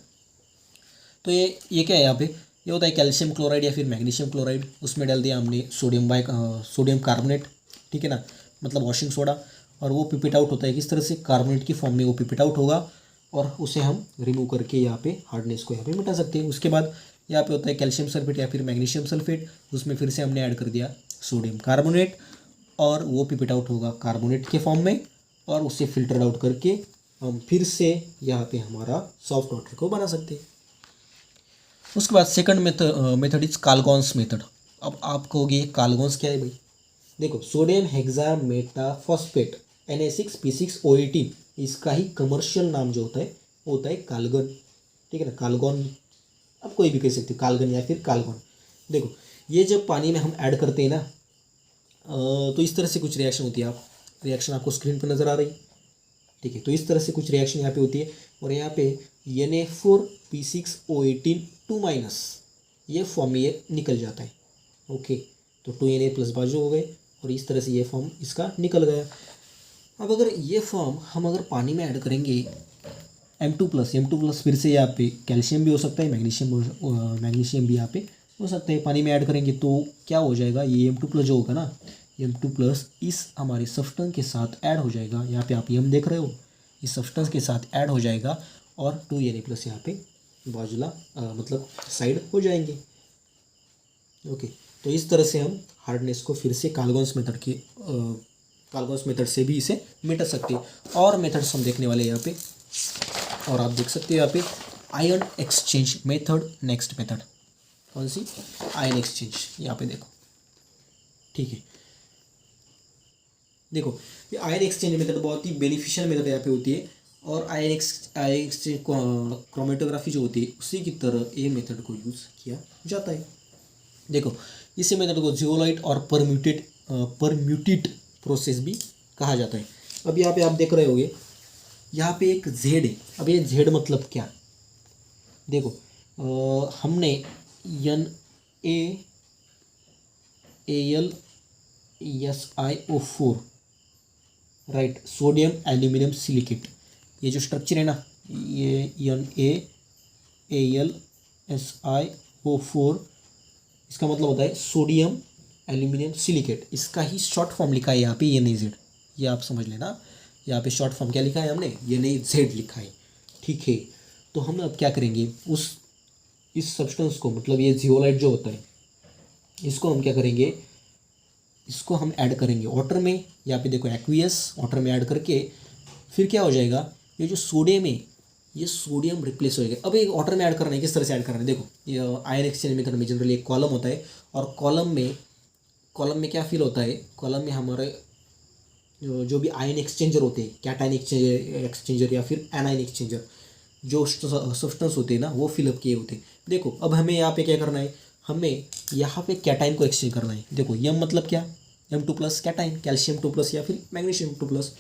Speaker 1: तो ये क्या है, यहाँ पे ये होता है कैल्शियम क्लोराइड या फिर मैग्नीशियम क्लोराइड, उसमें डाल दिया हमने सोडियम कार्बोनेट। ठीक है ना, मतलब वॉशिंग सोडा, और वो पिपिट आउट होता है किस तरह से, कार्बोनेट की फॉर्म में वो पिपिट आउट होगा, और उसे हम रिमूव करके यहाँ पे हार्डनेस को यहाँ पे मिटा सकते हैं। उसके बाद यहाँ पे होता है कैल्शियम सल्फेट या फिर मैग्नीशियम सल्फेट, उसमें फिर से हमने ऐड कर दिया सोडियम कार्बोनेट, और वो पिपिट आउट होगा कार्बोनेट के फॉर्म में, और उससे फिल्टर आउट करके हम फिर से यहाँ पे हमारा सॉफ्ट वाटर को बना सकते हैं। उसके बाद सेकंड मेथड इज काल्गोन्स मेथड। अब आप कहोगे काल्गोन्स क्या है भाई, देखो सोडियम हेक्सामेटाफॉस्फेट Na6P6O18, इसका ही कमर्शियल नाम जो होता है वो होता है काल्गन। ठीक है ना, काल्गोन आप कोई भी कह सकते हो, काल्गन या फिर काल्गोन। देखो ये जब पानी में हम ऐड करते हैं ना, तो इस तरह से कुछ रिएक्शन होती है, आप रिएक्शन आपको स्क्रीन पर नज़र आ रही। ठीक है, तो इस तरह से कुछ रिएक्शन यहाँ पे होती है, और यहाँ पे Na4P6O18 2- ये फॉर्म में ये निकल जाता है। ओके, तो 2Na+ बाजू हो गए, और इस तरह से ये फॉर्म इसका निकल गया। अब अगर ये फॉर्म हम अगर पानी में ऐड करेंगे M2+, फिर से यहाँ पे कैल्शियम भी हो सकता है, मैग्नीशियम भी यहाँ पे हो सकता है, पानी में ऐड करेंगे तो क्या हो जाएगा, ये M2+ जो होगा ना, M2+ इस हमारे सब्सटेंस के साथ ऐड हो जाएगा। यहाँ पे आप M देख रहे हो, इस सब्सटेंस के साथ ऐड हो जाएगा, और 2Na+ यहाँ पे बाजूला मतलब साइड हो जाएंगे। ओके, तो इस तरह से हम हार्डनेस को फिर से काल्गोन्स मेथड से भी इसे मिटा सकते हैं। और मेथड्स हम देखने वाले हैं यहाँ पे, और आप देख सकते हो यहाँ पे ion exchange method, next method कौन सी, आयन एक्सचेंज, यहाँ पे देखो। ठीक है, देखो ये आयन एक्सचेंज मेथड बहुत ही बेनिफिशियल मेथड यहाँ पे होती है, और आयन एक्सचेंज क्रोमेटोग्राफी जो होती है उसी की तरह ये मेथड को यूज़ किया जाता है। देखो इसी मेथड को जियोलाइट और परम्यूटेट प्रोसेस भी कहा जाता है। अब यहाँ पे आप देख रहे होगे, यहाँ पे एक जेड है। अब ये जेड मतलब क्या, देखो हमने NaAlSiO4 right, sodium aluminium silicate, ये जो स्ट्रक्चर है ना, ये NaAlSiO4, इसका मतलब होता है सोडियम एल्यूमिनियम सिलिकेट। इसका ही शॉर्ट फॉर्म लिखा है यहाँ पे NaZ, ये आप समझ लेना। यहाँ पे शॉर्ट फॉर्म क्या लिखा है हमने, NaZ लिखा है, ठीक है। तो हम अब क्या करेंगे, इस सब्सटेंस को, मतलब ये जियोलाइट जो होता है, इसको हम क्या करेंगे, इसको हम ऐड करेंगे वाटर में। यहाँ पे देखो एक्वियस वाटर में ऐड करके फिर क्या हो जाएगा, ये जो सोडियम है ये सोडियम रिप्लेस हो जाएगा। अब एक वाटर में ऐड करना है, किस तरह से ऐड करना है, देखो ये आयन एक्सचेंज मेथड में जनरली एक कॉलम होता है, और कॉलम में क्या फील होता है, कॉलम में हमारे जो भी आयन एक्सचेंजर होते हैं, कैटायन एक्सचेंजर या फिर एनायन एक्सचेंजर, जो सब्सटेंस होते हैं ना वो फिलअप किए होते हैं। देखो अब हमें यहाँ पे क्या करना है, हमें यहाँ पे कैटायन को एक्सचेंज करना है। देखो यम मतलब क्या, M2+ कैटायन, कैल्शियम 2+ या फिर मैग्नीशियम 2+,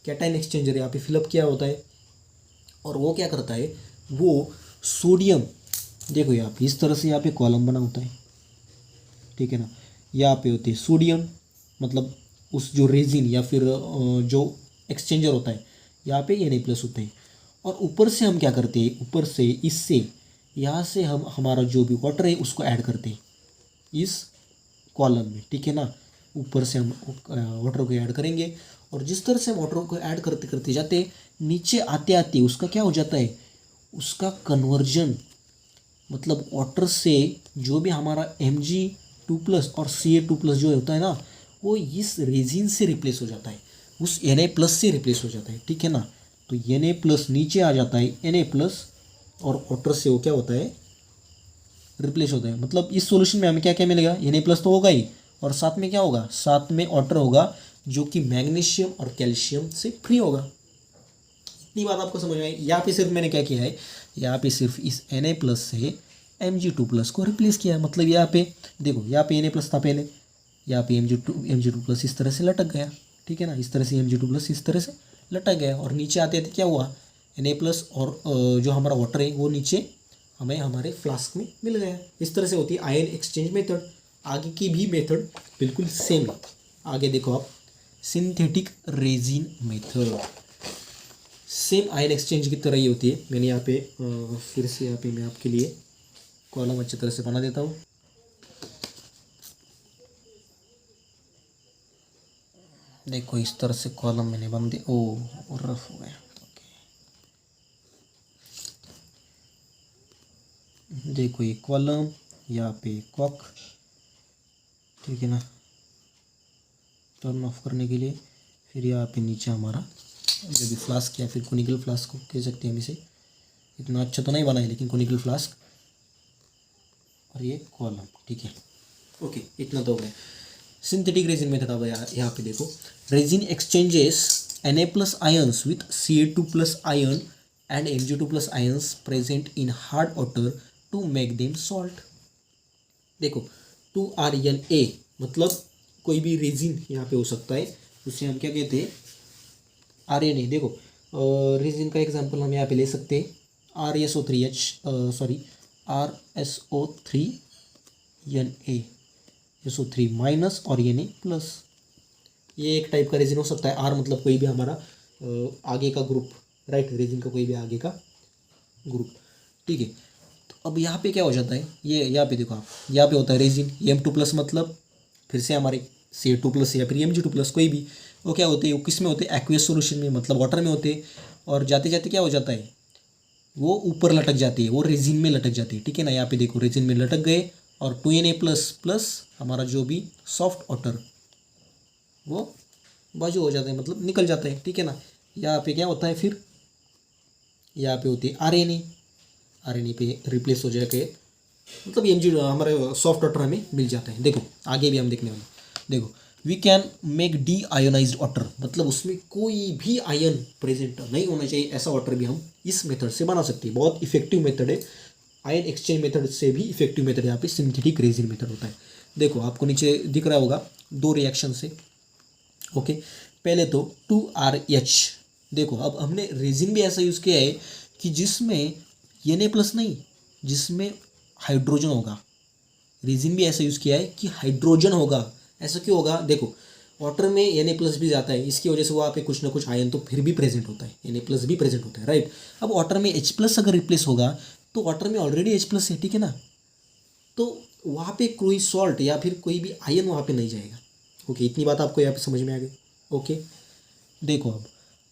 Speaker 1: कैटायन एक्सचेंजर यहाँ पे फिलअप किया होता है। और वो क्या करता है, वो सोडियम, देखो यहाँ पे इस तरह से यहाँ पे कॉलम बना होता है, ठीक है ना। यहाँ पे होते हैं सोडियम, मतलब उस जो रेजिन या फिर जो एक्सचेंजर होता है, यहाँ पे Na+ होते हैं। और ऊपर से हम क्या करते हैं, ऊपर से इससे यहाँ से हम हमारा जो भी वाटर है उसको ऐड करते हैं इस कॉलम में, ठीक है ना। ऊपर से हम वाटर को ऐड करेंगे, और जिस तरह से हम वाटर को ऐड करते करते जाते, नीचे आते आते उसका क्या हो जाता है, उसका कन्वर्जन, मतलब वाटर से जो भी हमारा Mg2+ और Ca2+ जो होता है ना, वो इस रेजिन से रिप्लेस हो जाता है, उस Na+ से रिप्लेस हो जाता है, ठीक है ना। तो Na+ नीचे आ जाता है, Na+ और वाटर से वो क्या होता है, रिप्लेस होता है। मतलब इस सॉल्यूशन में हमें क्या क्या मिलेगा, Na+ तो होगा ही, और साथ में क्या होगा, साथ में वाटर होगा जो कि मैग्नीशियम और कैल्शियम से फ्री होगा। इतनी बात आपको समझ में आई। यहाँ पे सिर्फ मैंने क्या किया है, यहाँ पे सिर्फ इस Na+ से Mg2+ को रिप्लेस किया है। मतलब यहाँ पे देखो, यहाँ पे Na+ था पहले, यहाँ पे Mg2+ इस तरह से लटक गया, ठीक है ना। इस तरह से Mg2+ इस तरह से लटक गया, और नीचे आते आते क्या हुआ, Na+ और जो हमारा वाटर है वो नीचे हमें हमारे फ्लास्क में मिल गया। इस तरह से होती है आयन एक्सचेंज मेथड। आगे की भी मेथड बिल्कुल सेम है। आगे देखो आप, synthetic resin method, same ion exchange की तरह ही होती है। मैंने यहाँ पे फिर से यहाँ पे मैं आपके लिए कॉलम अच्छी तरह से बना देता हूँ। देखो इस तरह से कॉलम मैंने बना दिया, ओ रफ हो गया। देखो ये कॉलम, यहाँ पे कॉक, ठीक है ना, टर्न ऑफ करने के लिए। फिर यहाँ पे नीचे हमारा जो भी फ्लास्क या फिर कोनिकल फ्लास्क को कह सकते हैं हम इसे, इतना अच्छा तो नहीं बना है लेकिन कोनिकल फ्लास्क, और ये कॉलम, ठीक है। ओके, इतना तो हो गया। Synthetic resin method. अब यहाँ पे देखो, resin exchanges Na+ ions with Ca2+ ion and Mg2+ ions present in hard water to make them salt। देखो 2RNA मतलब कोई भी रेजिन यहाँ पे हो सकता है, उसे हम क्या कहते हैं, RNA। देखो रेजिन का एग्जांपल हम यहाँ पे ले सकते हैं, RSO3 और Na+। ये एक टाइप का रेजिन हो सकता है। R मतलब कोई भी हमारा आगे का ग्रुप, राइट, रेजिन का कोई भी आगे का ग्रुप, ठीक है। तो अब यहाँ पे क्या हो जाता है, ये यहाँ पे देखो आप, यहाँ पे होता है रेजिन M2+ मतलब फिर से हमारे Ca2+ या फिर Mg2+, कोई भी, वो क्या होते हैं, वो किस में होते हैं, एक्वियस सॉल्यूशन में, मतलब वाटर में होते हैं। और जाते जाते क्या हो जाता है, वो ऊपर लटक जाती है, वो रेजिन में लटक जाती है, ठीक है ना। यहाँ पे देखो रेजिन में लटक गए, और 2Na++ हमारा जो भी सॉफ्ट वाटर वो बाजू हो जाता है, मतलब निकल जाता है, ठीक है ना। यहाँ पे क्या होता है, फिर यहाँ पे होती है RNA पे रिप्लेस हो जाके, मतलब Mg हमारे सॉफ्ट वाटर हमें मिल जाता है। देखो आगे भी हम देखने वाले। देखो we can make deionized water, मतलब उसमें कोई भी आयन प्रेजेंट नहीं होना चाहिए, ऐसा वाटर भी हम इस मेथड से बना सकते हैं। बहुत इफेक्टिव मेथड है, आयन एक्सचेंज मेथड से भी इफेक्टिव मेथड यहाँ पे सिंथेटिक रेजिन मेथड होता है। देखो आपको नीचे दिख रहा होगा दो रिएक्शन से। ओके, पहले तो 2RH, देखो अब हमने रेजिन भी ऐसा यूज़ किया है कि जिसमें Na+ नहीं, जिसमें हाइड्रोजन होगा। रेजिन भी ऐसा यूज़ किया है कि हाइड्रोजन होगा। ऐसा क्यों होगा, देखो वाटर में Na+ भी जाता है, इसकी वजह से वहाँ पे कुछ ना कुछ आयन तो फिर भी प्रेजेंट होता है, Na+ भी प्रेजेंट होता है, राइट। अब वाटर में H+ अगर रिप्लेस होगा तो वाटर में ऑलरेडी H+ है, ठीक है ना, तो वहाँ पे कोई सॉल्ट या फिर कोई भी आयन वहाँ पे नहीं जाएगा। ओके, इतनी बात आपको यहाँ पे समझ में आ गई। ओके, देखो अब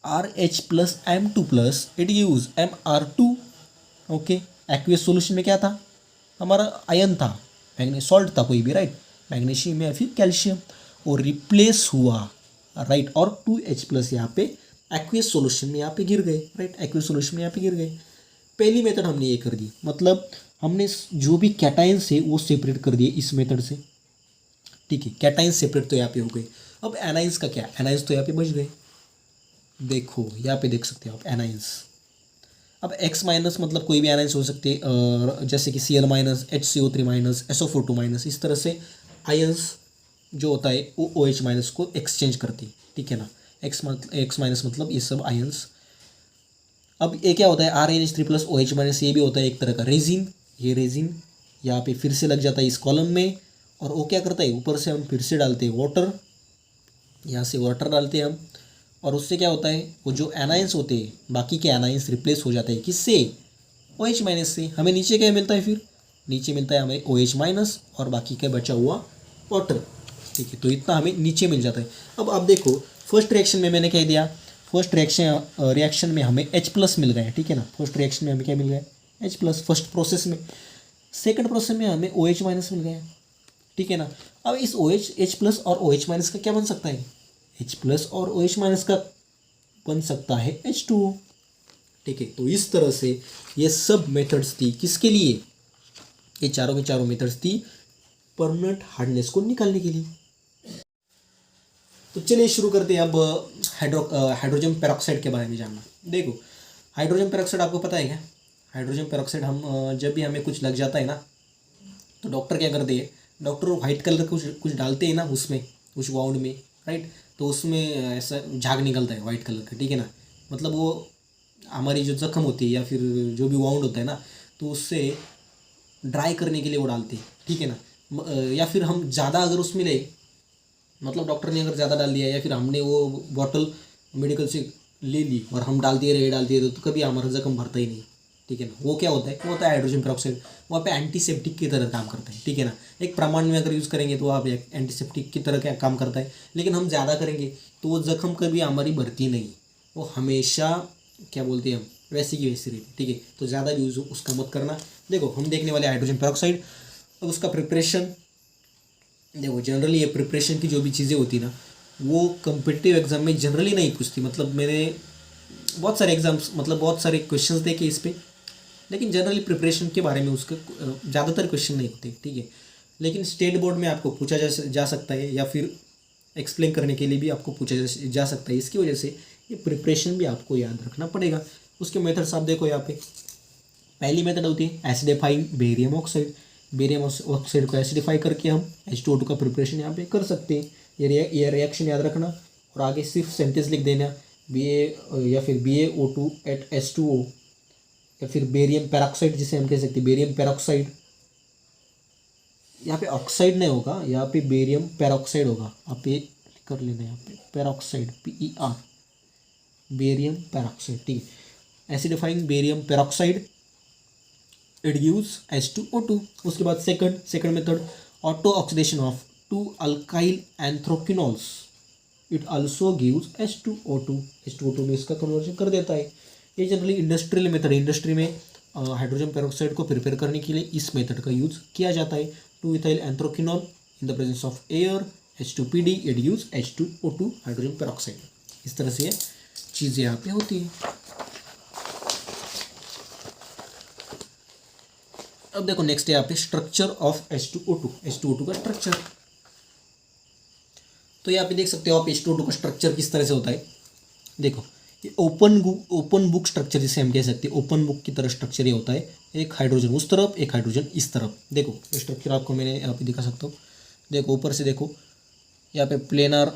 Speaker 1: RH+M2+ it use Mr2। Okay, aqueous solution में क्या था, हमारा आयन था, मैग्ने सॉल्ट था कोई भी, राइट, मैग्नीशियम या फिर कैल्शियम, और रिप्लेस हुआ, राइट, और 2H+ यहाँ पे एक्वियस सॉल्यूशन में यहाँ पे गिर गए, राइट, एक्वियस सॉल्यूशन में यहाँ पे गिर गए। पहली मेथड हमने ये कर दी, मतलब हमने जो भी कैटाइंस है वो सेपरेट कर दिए इस मेथड से, ठीक है, कैटाइंस सेपरेट तो यहाँ पे हो गए। अब एनाइंस का क्या, एनाइंस तो यहाँ पे बच गए। देखो यहाँ पे देख सकते हो आप एनाइंस। अब X- मतलब कोई भी एनाइंस हो सकते हैं, जैसे कि Cl-, HCO3-, SO4 2-, इस तरह से आयंस जो होता है वो OH- को एक्सचेंज करती है, ठीक है ना। X- मतलब ये सब आयंस। अब ये क्या होता है, RnH3+ OH- ये भी होता है एक तरह का रेजिन। ये रेजिन यहाँ पे फिर से लग जाता है इस कॉलम में, और वो क्या करता है, ऊपर से हम फिर से डालते हैं वाटर, यहाँ से वाटर डालते हैं हम, और उससे क्या होता है, वो जो एनाइंस होते हैं बाकी के एनाइंस रिप्लेस हो जाते हैं किससे, OH- से। हमें नीचे क्या मिलता है, फिर नीचे मिलता है हमें OH- और बाकी का बचा हुआ वाटर, ठीक है, तो इतना हमें नीचे मिल जाता है। अब आप देखो फर्स्ट रिएक्शन में मैंने कह दिया, फर्स्ट रिएक्शन में हमें H+ मिल गया, ठीक है ना, फर्स्ट रिएक्शन में हमें क्या मिल गया, H+, फर्स्ट प्रोसेस में। सेकंड प्रोसेस में हमें OH- मिल गया, ठीक है ना। अब इस H+ और OH- का क्या बन सकता है, H+ और OH- का बन सकता है H2O, ठीक है। तो इस तरह से ये सब मेथड्स थी किसके लिए, ये चारों के चारों मेथड्स थी परमानेंट हार्डनेस को निकालने के लिए। तो चलिए शुरू करते हैं अब हाइड्रोजन पेरोक्साइड के बारे में जानना। देखो हाइड्रोजन पेरोक्साइड आपको पता है क्या, हाइड्रोजन पेरोक्साइड हम जब भी हमें कुछ लग जाता है ना, तो डॉक्टर क्या करते हैं, डॉक्टर वाइट कलर कुछ कुछ डालते हैं ना उसमें, उस वाउंड में, राइट, तो उसमें ऐसा झाग निकलता है वाइट कलर का, ठीक है ना। मतलब वो हमारी जो जख्म होती है या फिर जो भी वाउंड होता है ना, तो उससे ड्राई करने के लिए वो डालते हैं, ठीक है ना। या फिर हम ज़्यादा अगर उसमें ले, मतलब डॉक्टर ने अगर ज़्यादा डाल दिया या फिर हमने वो बॉटल मेडिकल से ले ली और हम डालते रहे तो कभी हमारा जख्म भरता ही नहीं, ठीक है ना। वो क्या होता है, वो होता है हाइड्रोजन पेरोक्साइड, वहाँ पे एंटीसेप्टिक की तरह काम करता है, ठीक है ना। एक प्रमाण में अगर यूज़ करेंगे तो आप एंटीसेप्टिक की तरह क्या काम करता है, लेकिन हम ज़्यादा करेंगे तो वो जख्म कभी हमारी भरती नहीं, वो हमेशा क्या बोलते हैं हम, वैसी की वैसी रहती, ठीक है। तो ज़्यादा यूज़ उसका मत करना। देखो हम देखने वाले हाइड्रोजन पेरोक्साइड, अब उसका प्रिपरेशन। देखो जनरली ये प्रिपरेशन की जो भी चीज़ें होती ना, वो कम्पिटिटिव एग्जाम में जनरली नहीं पूछती, मतलब मैंने बहुत सारे एग्जाम्स, मतलब बहुत सारे क्वेश्चंस देखे इस पे, लेकिन जनरली प्रिपरेशन के बारे में उसके ज़्यादातर क्वेश्चन नहीं होते, ठीक है। लेकिन स्टेट बोर्ड में आपको पूछा जा सकता है, या फिर एक्सप्लेन करने के लिए भी आपको पूछा जा सकता है। इसकी वजह से ये प्रिपरेशन भी आपको याद रखना पड़ेगा। उसके मेथड्स आप देखो यहाँ पे, पहली मेथड होती है acidifying barium oxide. Barium oxide को एसिडिफाई करके हम H2O2 का प्रिपरेशन यहाँ पे कर सकते हैं। ये रिएक्शन याद रखना, और आगे सिर्फ सेंटेंस लिख देना, Ba या फिर BaO2 एट H2O, या फिर बेरियम पेरोक्साइड जिसे हम कह सकते हैं, बेरियम पेरोक्साइड, यहाँ पे ऑक्साइड नहीं होगा, यहाँ पे बेरियम पेरोक्साइड होगा, आप ये कर लेना यहाँ पे पेरोक्साइड PER, बेरियम पेरोक्साइड, ठीक है। Acidifying barium peroxide it gives H2O2। उसके बाद second method, auto oxidation of 2 alkyl anthraquinols, it also gives H2O2। H2O2 में इसका कन्वर्जन कर देता है। ये जनरली इंडस्ट्रियल मेथड, इंडस्ट्री में हाइड्रोजन पेरोक्साइड को प्रिपेयर करने के लिए इस मेथड का यूज किया जाता है। 2 ethyl anthraquinol in the presence of air H2PD it gives H2O2 hydrogen peroxide. इस तरह से ये चीज़ें यहाँ पे होती है। अब देखो नेक्स्ट है यहाँ पे स्ट्रक्चर ऑफ H2O2, H2O2 का स्ट्रक्चर। तो यहाँ पे देख सकते हो आप H2O2 का स्ट्रक्चर किस तरह से होता है। देखो ये ओपन बुक स्ट्रक्चर जिसे हम कह सकते हैं, ओपन बुक की तरह स्ट्रक्चर ये होता है। एक हाइड्रोजन उस तरफ, एक हाइड्रोजन इस तरफ। देखो ये स्ट्रक्चर आपको मैंने यहाँ पे दिखा सकता हूँ। देखो ऊपर से देखो यहाँ पे प्लेनर,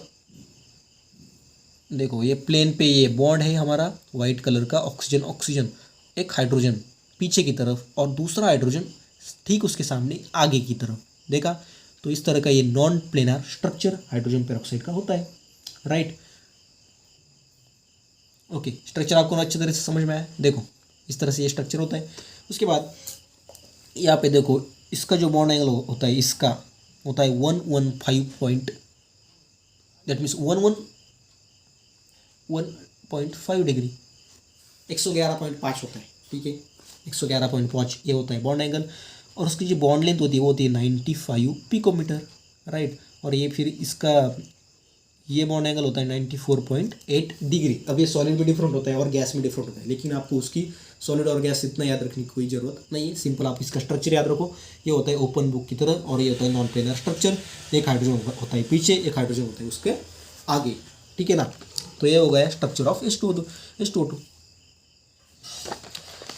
Speaker 1: देखो ये प्लेन पे ये बॉन्ड है हमारा वाइट कलर का, ऑक्सीजन ऑक्सीजन, एक हाइड्रोजन पीछे की तरफ और दूसरा हाइड्रोजन ठीक उसके सामने आगे की तरफ। देखा, तो इस तरह का ये non planar structure hydrogen peroxide का होता है, राइट। ओके, स्ट्रक्चर आपको अच्छी तरह से समझ में आया। देखो इस तरह से ये स्ट्रक्चर होता है। उसके बाद यहाँ पे देखो इसका जो बॉन्ड एंगल होता है, इसका होता है 115 पॉइंट, दैट मीन्स 1.5 डिग्री, 111.5 होता है, ठीक है। 111.5 ये होता है बॉन्ड एंगल, और उसकी जो बॉन्ड लेंथ होती है वो होती है 95 पिकोमीटर, राइट। और ये फिर इसका ये बॉन्ड एंगल होता है 94.8 डिग्री। अब ये सॉलिड में डिफरेंट होता है और गैस में डिफरेंट होता है, लेकिन आपको उसकी सॉलिड और गैस इतना याद रखने की कोई ज़रूरत नहीं है। सिंपल आप इसका स्ट्रक्चर याद रखो, ये होता है ओपन बुक की तरह और ये होता है नॉन प्लेनर स्ट्रक्चर। एक हाइड्रोजन होता है पीछे, एक हाइड्रोजन होता है उसके आगे, ठीक है ना। तो ये हो गया structure of H2O2।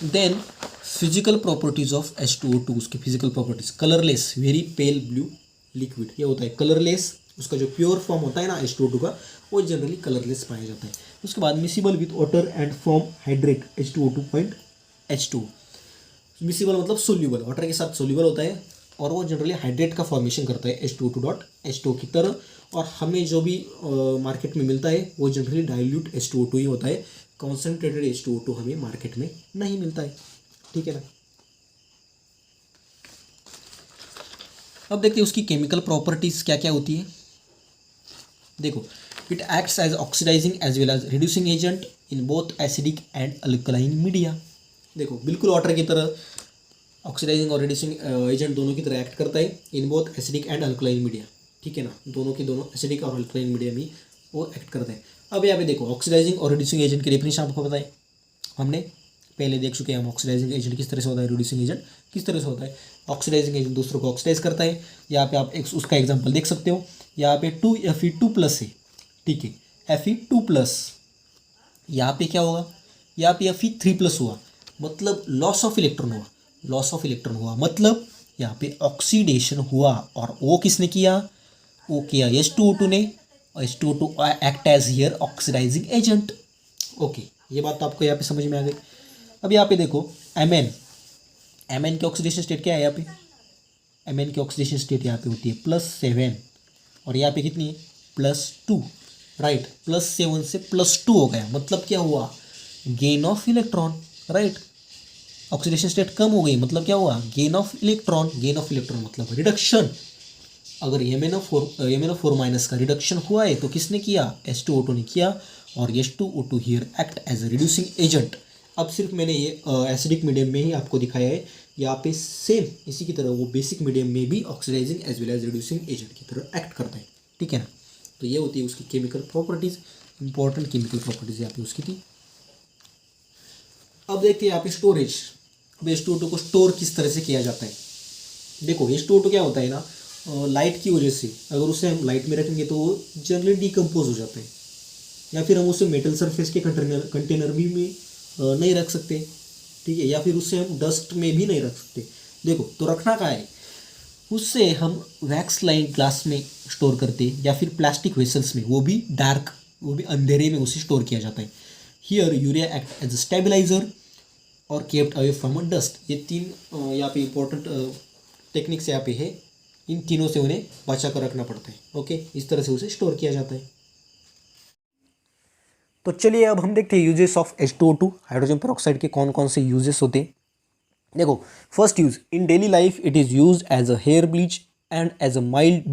Speaker 1: Then physical properties of H2O2, उसकी physical properties, colourless very pale blue liquid, ये होता है कलरलेस। उसका जो प्योर फॉर्म होता है ना H2O2 का, वो जनरली कलरलेस पाया जाता है। उसके बाद miscible with water and form hydrate H2O2.H2। Miscible मतलब सोल्यूबल, वाटर के साथ सोल्यूबल होता है और वो जनरली हाइड्रेट का फॉर्मेशन करता है H2O2.H2 की तरह। और हमें जो भी मार्केट में मिलता है वो जनरली डाइल्यूट H2O2 ही होता है, कॉन्सेंट्रेटेड H2O2 हमें मार्केट में नहीं मिलता है, ठीक है ना। अब देखते हैं उसकी केमिकल प्रॉपर्टीज़ क्या क्या होती है। देखो, it acts as oxidizing as well as reducing agent in both acidic and alkaline media. देखो बिल्कुल वाटर की तरह ऑक्सीडाइजिंग और रिड्यूसिंग एजेंट दोनों की तरह एक्ट करता है इन both acidic and alkaline media, ठीक है ना। दोनों एसिडिक और अल्कलाइन मीडिया में वो एक्ट करता है। अब यहाँ पे देखो ऑक्सीडाइजिंग और रिड्यूसिंग एजेंट की डेफिनेशन आपको पता है, हमने पहले देख चुके हैं हम ऑक्सीडाइजिंग एजेंट किस तरह से होता है, रिड्यूसिंग एजेंट किस तरह से होता है। ऑक्सीडाइजिंग एजेंट दूसरों को ऑक्सीडाइज करता है। यहाँ पे आप एक उसका एग्जांपल देख सकते हो, यहाँ पे 2Fe2+ है, ठीक है, Fe2+। यहाँ पे क्या होगा, यहाँ पे Fe3+ हुआ, मतलब लॉस ऑफ इलेक्ट्रॉन हुआ, लॉस ऑफ इलेक्ट्रॉन हुआ, मतलब यहाँ पे ऑक्सीडेशन हुआ। और वो किसने किया, वो किया H2O2 ने। H2O2 act as here oxidizing agent. Okay, ये बात तो आपको यहाँ पे समझ में आ गई। अब यहाँ पे देखो Mn की ऑक्सीडेशन स्टेट क्या है, यहाँ पे Mn की ऑक्सीडेशन स्टेट यहाँ पे होती है +7 और यहाँ पे कितनी है +2, राइट। +7 से +2 हो गया, मतलब क्या हुआ, gain of electron, right. Oxidation state कम हो गई, मतलब क्या हुआ, gain of electron. Gain of electron मतलब रिडक्शन। अगर MnO4 का रिडक्शन हुआ है तो किसने किया, H2O2 ने किया। और H2O2 here act as a reducing agent. अब सिर्फ मैंने ये एसिडिक मीडियम में ही आपको दिखाया है, यहाँ पे सेम इसी की तरह वो बेसिक मीडियम में भी oxidizing as well as reducing agent की तरह एक्ट करता है, ठीक है ना। तो ये होती है उसकी chemical properties, important chemical properties यहाँ पे उसकी थी। अब देखते हैं यहाँ पे स्टोरेज। H2O2 को स्टोर किस तरह से किया जाता है। देखो H2O2 क्या होता है ना, लाइट की वजह से अगर उसे हम लाइट में रखेंगे तो वो जनरली डिकम्पोज हो जाता है, या फिर हम उसे मेटल सरफेस के कंटेनर भी में नहीं रख सकते, ठीक है, या फिर उससे हम डस्ट में भी नहीं रख सकते। देखो तो रखना कहाँ है, उससे हम वैक्स लाइन ग्लास में स्टोर करते या फिर प्लास्टिक वेसल्स में, वो भी डार्क, वो भी अंधेरे में उसे स्टोर किया जाता है। Here urea act as a stabilizer और केप्ट अवे फ्रॉम डस्ट। ये तीन यहाँ पे इंपॉर्टेंट टेक्निक्स यहाँ पे है, इन तीनों से उन्हें बचा कर रखना पड़ता है। ओके, इस तरह से उसे स्टोर किया जाता है। तो चलिए अब हम देखते हैं uses of H2O2, hydrogen peroxide के कौन कौन से यूजेस होते हैं। देखो, first use in daily life it is use as a hair bleach and as a mild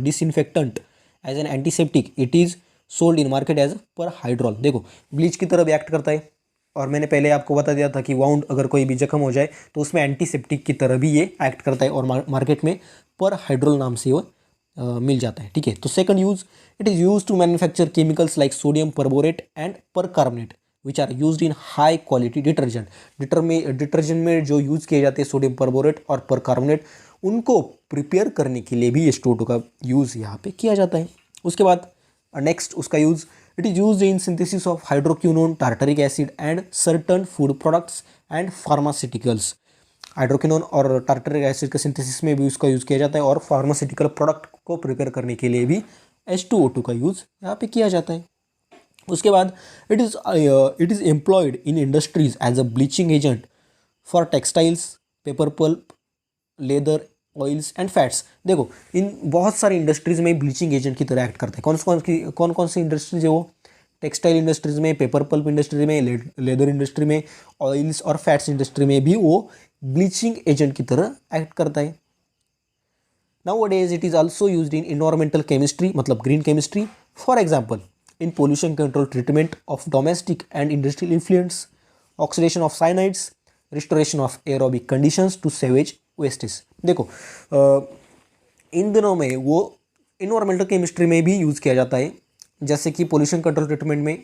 Speaker 1: disinfectant, as an antiseptic. It is sold in market as perhydrol. देखो bleach की तरह भी एक्ट करता है, और मैंने पहले आपको बता दिया था कि वाउंड अगर कोई भी जख्म हो जाए तो उसमें एंटीसेप्टिक की तरह भी ये एक्ट करता है, और मार्केट में पर हाइड्रोल नाम से वो मिल जाता है, ठीक है। तो second use, it is use to manufacture chemicals like sodium perborate and percarbonate which are used in high quality detergent. Detergent में जो यूज़ किए जाते हैं सोडियम परबोरेट और परकार्बोनेट, उनको प्रिपेयर करने के लिए भी H2O2 का यूज़ यहाँ पे किया जाता है। उसके बाद नेक्स्ट उसका use, it is use in synthesis of hydroquinone, tartaric acid and certain food products and pharmaceuticals. Hydroquinone और टार्टरिक एसिड के सिंथेसिस में भी उसका यूज़ किया जाता है और फार्मास्यूटिकल प्रोडक्ट को प्रिपेयर करने के लिए भी H2O2 का यूज़ यहाँ पे किया जाता है। उसके बाद it is employed in industries as a bleaching agent for textiles, paper pulp, leather, oils and fats. देखो इन बहुत सारी इंडस्ट्रीज में ब्लीचिंग एजेंट की तरह एक्ट करता है। कौन कौन सी इंडस्ट्रीज है वो? टेक्सटाइल इंडस्ट्रीज में, पेपर पल्प इंडस्ट्री में, लेदर इंडस्ट्री में, ऑयल्स और फैट्स इंडस्ट्री में भी वो ब्लीचिंग एजेंट की तरह एक्ट करता है। Nowadays it is also used in environmental chemistry, मतलब green chemistry, for example in pollution control treatment of domestic and industrial effluents, oxidation of cyanides, restoration of aerobic conditions to sewage wastes। देखो इन दिनों में वो environmental chemistry में भी use किया जाता है, जैसे कि पोल्यूशन कंट्रोल ट्रीटमेंट में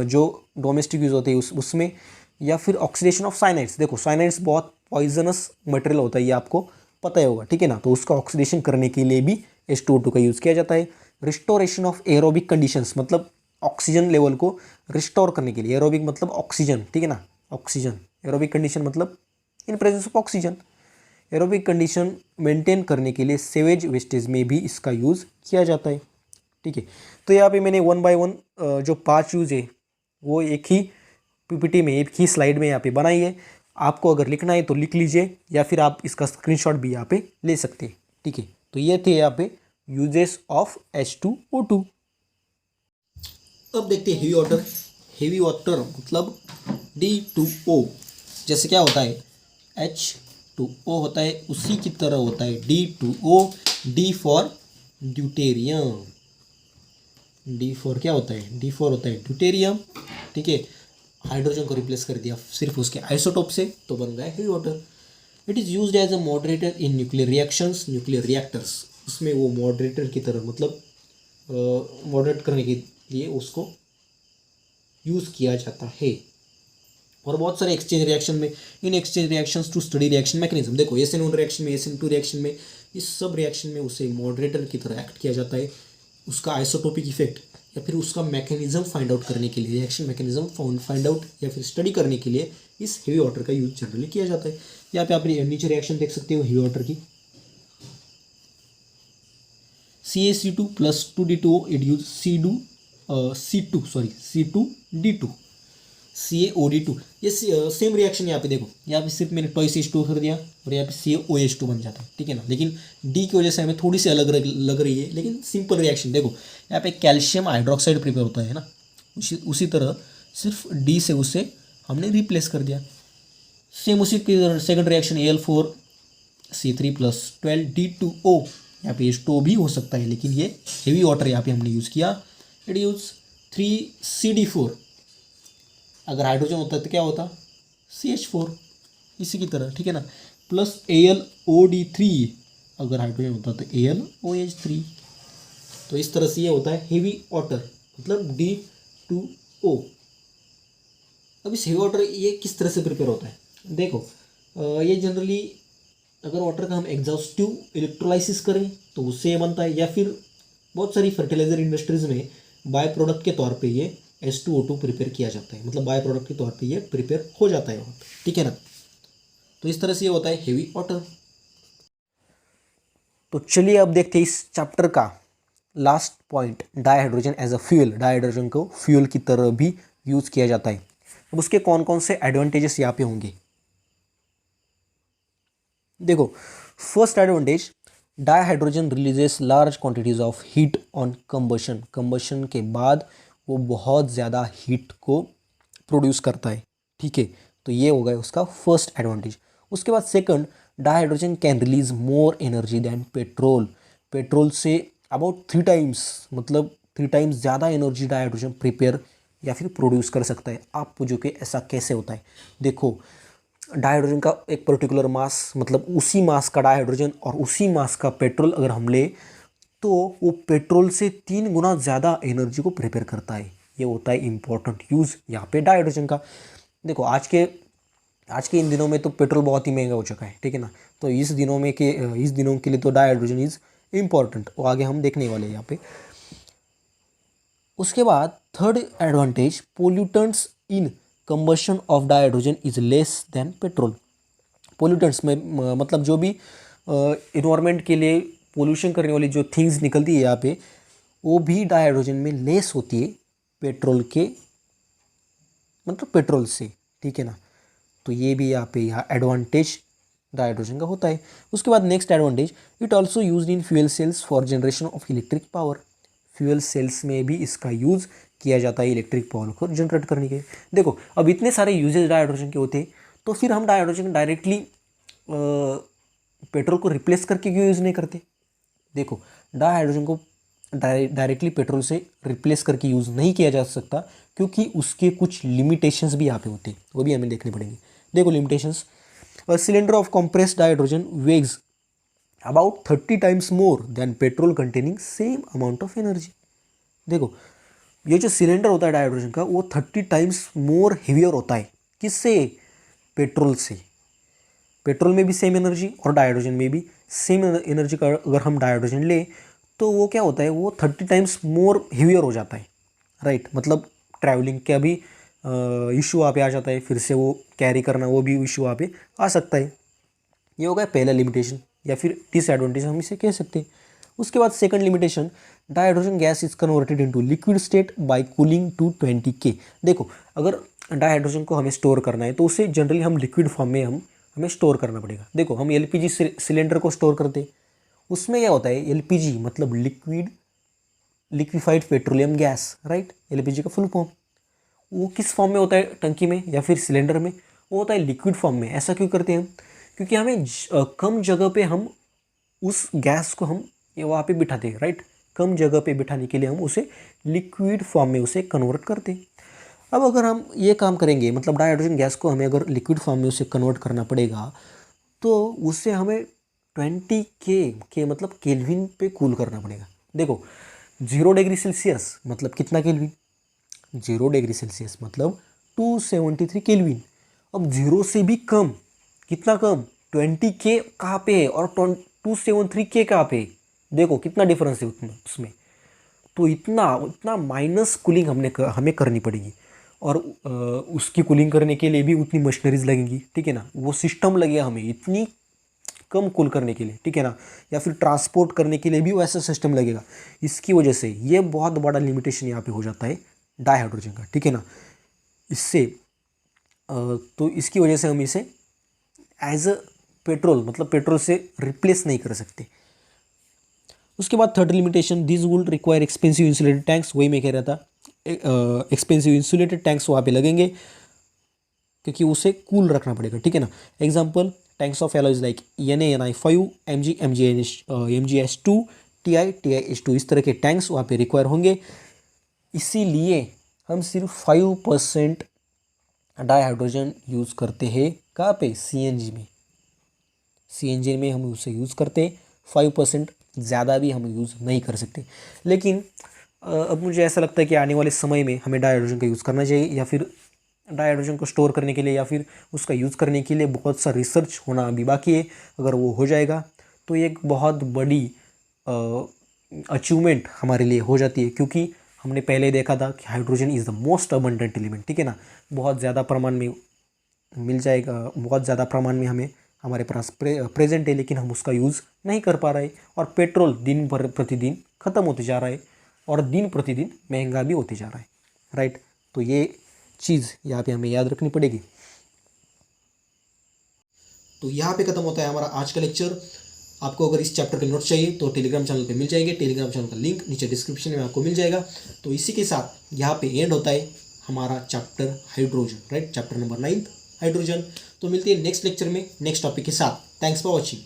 Speaker 1: जो डोमेस्टिक यूज़ होते हैं उसमें, या फिर ऑक्सीडेशन ऑफ साइनाइड्स। देखो साइनाइड्स बहुत पॉइजनस मटेरियल होता है, ये आपको पता ही होगा, ठीक है ना। तो उसका ऑक्सीडेशन करने के लिए भी H2O2 का यूज़ किया जाता है। रिस्टोरेशन ऑफ एरोबिक कंडीशंस, मतलब ऑक्सीजन लेवल को रिस्टोर करने के लिए। एरोबिक मतलब ऑक्सीजन, ठीक है ना, ऑक्सीजन। एरोबिक कंडीशन मतलब इन presence of oxygen. Aerobic condition maintain करने के लिए सेवेज वेस्टेज में भी इसका यूज़ किया जाता है, ठीक है। तो यहाँ पे मैंने 1 बाय 1 जो 5 यूज़ है वो एक ही PPT में, एक ही स्लाइड में यहाँ पे बनाई है। आपको अगर लिखना है तो लिख लीजिए, या फिर आप इसका स्क्रीनशॉट भी यहाँ पे ले सकते हैं, ठीक है। तो ये थे यहाँ पे यूजेस ऑफ H2O2। अब देखते हैं हेवी वाटर। हेवी वाटर मतलब D2O। जैसे क्या होता है, H2O होता है, उसी की तरह होता है D2O। D for deuterium. D for क्या होता है? D फॉर होता है ड्यूटेरियम, ठीक है। हाइड्रोजन को रिप्लेस कर दिया सिर्फ उसके आइसोटोप से, तो बन गया heavy water. It is used as a moderator in nuclear reactions, nuclear reactors. उसमें वो मॉडरेटर की तरह, मतलब मॉडरेट करने के लिए उसको यूज़ किया जाता है। और बहुत सारे एक्सचेंज रिएक्शन में, in exchange reactions to study reaction mechanism. देखो SN1 रिएक्शन में, SN2 रिएक्शन में, इस सब रिएक्शन में उसे मॉडरेटर की तरह एक्ट किया जाता है। उसका आइसोटोपिक इफेक्ट या फिर उसका मैकेनिज्म फाइंड आउट करने के लिए, रिएक्शन मैकेनिज्म फाइंड आउट या फिर स्टडी करने के लिए इस हेवी वाटर का यूज जनरली किया जाता है। यहाँ पे आप नीचे रिएक्शन देख सकते हो हेवी वाटर की। CaC2 + 2D2O, it use C2D2 CaOD2। ये सेम रिएक्शन यहाँ पे देखो, यहाँ पे सिर्फ मैंने टॉइस H2 कर दिया और यहाँ पे CaOH2 बन जाता है, ठीक है ना। लेकिन D की वजह से हमें थोड़ी सी अलग लग रही है, लेकिन सिंपल रिएक्शन। देखो यहाँ पे कैल्शियम हाइड्रोक्साइड प्रिपेयर होता है ना, उसी तरह सिर्फ D से उसे हमने रिप्लेस कर दिया। सेम उसी की सेकंड रिएक्शन Al4C3 + 12D2O। यहाँ पे H2O भी हो सकता है, लेकिन ये हेवी वाटर यहाँ पे हमने यूज़ किया। It use 3CD4। अगर हाइड्रोजन होता है तो क्या होता? CH4, इसी की तरह, ठीक है ना। Plus AlOD3। अगर हाइड्रोजन होता तो AlOH3। तो इस तरह से ये होता है हेवी वाटर, मतलब D2O। अब इस हेवी वाटर ये किस तरह से प्रिपेयर होता है? देखो ये जनरली अगर वाटर का हम एग्जॉस्टिव इलेक्ट्रोलाइसिस करें तो उससे ये बनता है, या फिर बहुत सारी फर्टिलाइजर इंडस्ट्रीज में बाय प्रोडक्ट के तौर पे ये H2O2 प्रिपेयर किया जाता है, मतलब बाय प्रोडक्ट के तौर पे ये प्रिपेयर हो जाता है, ठीक है ना। तो इस तरह से ये होता है हेवी वाटर। तो चलिए अब देखते हैं इस चैप्टर का last point, dihydrogen as a fuel. Dihydrogen को फ्यूल की तरह भी यूज़ किया जाता है। अब उसके कौन कौन से एडवांटेजेस यहाँ पे होंगे? देखो first advantage, dihydrogen releases large quantities of heat on combustion. Combustion के बाद वो बहुत ज़्यादा हीट को प्रोड्यूस करता है, ठीक है। तो ये हो गया उसका फर्स्ट एडवांटेज। उसके बाद second, dihydrogen can release more energy than petrol. Petrol से अबाउट 3 टाइम्स, मतलब 3 टाइम्स ज़्यादा एनर्जी डाइहाइड्रोजन प्रिपेयर या फिर प्रोड्यूस कर सकता है। आप पूछोगे ऐसा कैसे होता है? देखो डाइहाइड्रोजन का एक पर्टिकुलर मास, मतलब उसी मास का डाइहाइड्रोजन और उसी मास का पेट्रोल अगर हम ले तो वो पेट्रोल से 3 गुना ज़्यादा एनर्जी को प्रिपेयर करता है। ये होता है इम्पोर्टेंट यूज़ यहाँ पे डाइहाइड्रोजन का। देखो आज के इन दिनों में तो पेट्रोल बहुत ही महंगा हो चुका है, ठीक है ना। तो इस दिनों के लिए तो डाइहाइड्रोजन इज़ इम्पॉर्टेंट, वो आगे हम देखने वाले हैं यहाँ पे। उसके बाद third advantage, pollutants in combustion of dihydrogen is less than petrol. Pollutants में मतलब जो भी इन्वायरमेंट के लिए पोल्यूशन करने वाली जो थिंग्स निकलती है यहाँ पे, वो भी डाइहाइड्रोजन में लेस होती है पेट्रोल के, मतलब पेट्रोल से, ठीक है ना। तो ये भी यहाँ एडवांटेज डाइहाइड्रोजन का होता है। उसके बाद next advantage, it also use in fuel cells for generation of electric power. Fuel cells में भी इसका यूज़ किया जाता है इलेक्ट्रिक पावर को जनरेट करने के। देखो अब इतने सारे यूजेज डाइहाइड्रोजन के होते हैं, तो फिर हम डाइहाइड्रोजन डायरेक्टली पेट्रोल को रिप्लेस करके क्यों यूज़ नहीं करते। देखो डाइहाइड्रोजन को डायरेक्टली पेट्रोल से रिप्लेस करके यूज़ नहीं किया जा सकता, क्योंकि उसके कुछ लिमिटेशंस भी यहाँ पे होते हैं, वो भी हमें देखने पड़ेंगे। देखो limitations, cylinder of compressed hydrogen weighs about 30 times more than petrol containing same amount of energy. देखो ये जो सिलेंडर होता है डाइहाइड्रोजन का, वो 30 टाइम्स मोर हेवियर होता है, किससे, पेट्रोल से। पेट्रोल में भी सेम एनर्जी और डाइहाइड्रोजन में भी सेम एनर्जी का अगर हम डाइहाइड्रोजन ले, तो वो क्या होता है, वो 30 टाइम्स मोर हेवियर हो जाता है, राइट। मतलब ट्रैवलिंग का भी इशू वहाँ पे आ जाता है, फिर से वो कैरी करना वो भी इशू वहाँ पे आ सकता है। ये हो गया पहला लिमिटेशन या फिर डिसएडवांटेज हम इसे कह सकते हैं। उसके बाद second limitation, dihydrogen gas is converted into liquid state by cooling to 20 K। देखो अगर डाइहाइड्रोजन को हमें स्टोर करना है, तो उसे जनरली हम लिक्विड फॉर्म में हमें स्टोर करना पड़ेगा। देखो हम एलपीजी सिलेंडर को स्टोर करते हैं, उसमें क्या होता है, एलपीजी मतलब liquefied petroleum gas, right. LPG का फुल फॉर्म, वो किस फॉर्म में होता है, टंकी में या फिर सिलेंडर में, वो होता है लिक्विड फॉर्म में। ऐसा क्यों करते हैं हम, क्योंकि हमें कम जगह पे हम उस गैस को हम वहाँ पे बिठाते हैं, राइट। कम जगह पे बिठाने के लिए हम उसे लिक्विड फॉर्म में उसे कन्वर्ट करते हैं। अब अगर हम ये काम करेंगे, मतलब डाइहाइड्रोजन गैस को हमें अगर लिक्विड फॉर्म में उसे कन्वर्ट करना पड़ेगा, तो उससे हमें 20 के मतलब केल्विन पे कूल करना पड़ेगा। देखो 0 डिग्री सेल्सियस मतलब कितना केल्विन, 0 डिग्री सेल्सियस मतलब 273 केल्विन। अब 0 से भी कम, कितना कम, 20 K कहाँ पे है और 273 K कहाँ पे है, देखो कितना डिफरेंस है उसमें। तो इतना माइनस कूलिंग हमें करनी पड़ेगी, और उसकी कूलिंग करने के लिए भी उतनी मशीनरीज लगेंगी, ठीक है ना। वो सिस्टम लगेगा हमें इतनी कम कूल करने के लिए, ठीक है ना, या फिर ट्रांसपोर्ट करने के लिए भी वैसा सिस्टम लगेगा। इसकी वजह से ये बहुत बड़ा लिमिटेशन यहाँ पे हो जाता है डाइहाइड्रोजन का, ठीक है ना। इससे तो इसकी वजह से हम इसे एज अ पेट्रोल मतलब पेट्रोल से रिप्लेस नहीं कर सकते। उसके बाद third limitation, this would require expensive insulated tanks. वही मैं कह रहा था, एक्सपेंसिव इंसुलेटेड टैंक्स वहाँ पे लगेंगे, क्योंकि उसे कूल रखना पड़ेगा, ठीक है ना। Example, tanks of alloys like Na(NiI5), MgS2, TiS2, इस तरह के टैंक्स वहाँ पे रिक्वायर होंगे। इसीलिए हम सिर्फ 5% डाइहाइड्रोजन यूज़ करते हैं, कहाँ पे, CNG में। CNG में हम उसे यूज़ करते हैं 5%, ज़्यादा भी हम यूज़ नहीं कर सकते। लेकिन अब मुझे ऐसा लगता है कि आने वाले समय में हमें डाइहाइड्रोजन का यूज़ करना चाहिए, या फिर डाइहाइड्रोजन को स्टोर करने के लिए या फिर उसका यूज़ करने के लिए बहुत सा रिसर्च होना अभी बाकी है। अगर वो हो जाएगा तो एक बहुत बड़ी अचीवमेंट हमारे लिए हो जाती है, क्योंकि हमने पहले देखा था कि hydrogen is the most abundant element, ठीक है ना। बहुत ज़्यादा प्रमाण में मिल जाएगा, बहुत ज़्यादा प्रमाण में हमारे पास प्रेजेंट है, लेकिन हम उसका यूज़ नहीं कर पा रहे। और पेट्रोल दिन भर प्रतिदिन ख़त्म होते जा रहा है, और दिन प्रतिदिन महंगा भी होते जा रहा है, राइट। तो ये चीज़ यहाँ पे हमें याद रखनी पड़ेगी। तो यहाँ पे खत्म होता है हमारा आज का लेक्चर। आपको अगर इस चैप्टर के नोट्स चाहिए तो टेलीग्राम चैनल पे मिल जाएंगे, टेलीग्राम चैनल का लिंक नीचे डिस्क्रिप्शन में आपको मिल जाएगा। तो इसी के साथ यहाँ पे एंड होता है हमारा chapter hydrogen, right, chapter number 9 hydrogen. तो मिलती है नेक्स्ट लेक्चर में नेक्स्ट टॉपिक के साथ। Thanks for watching.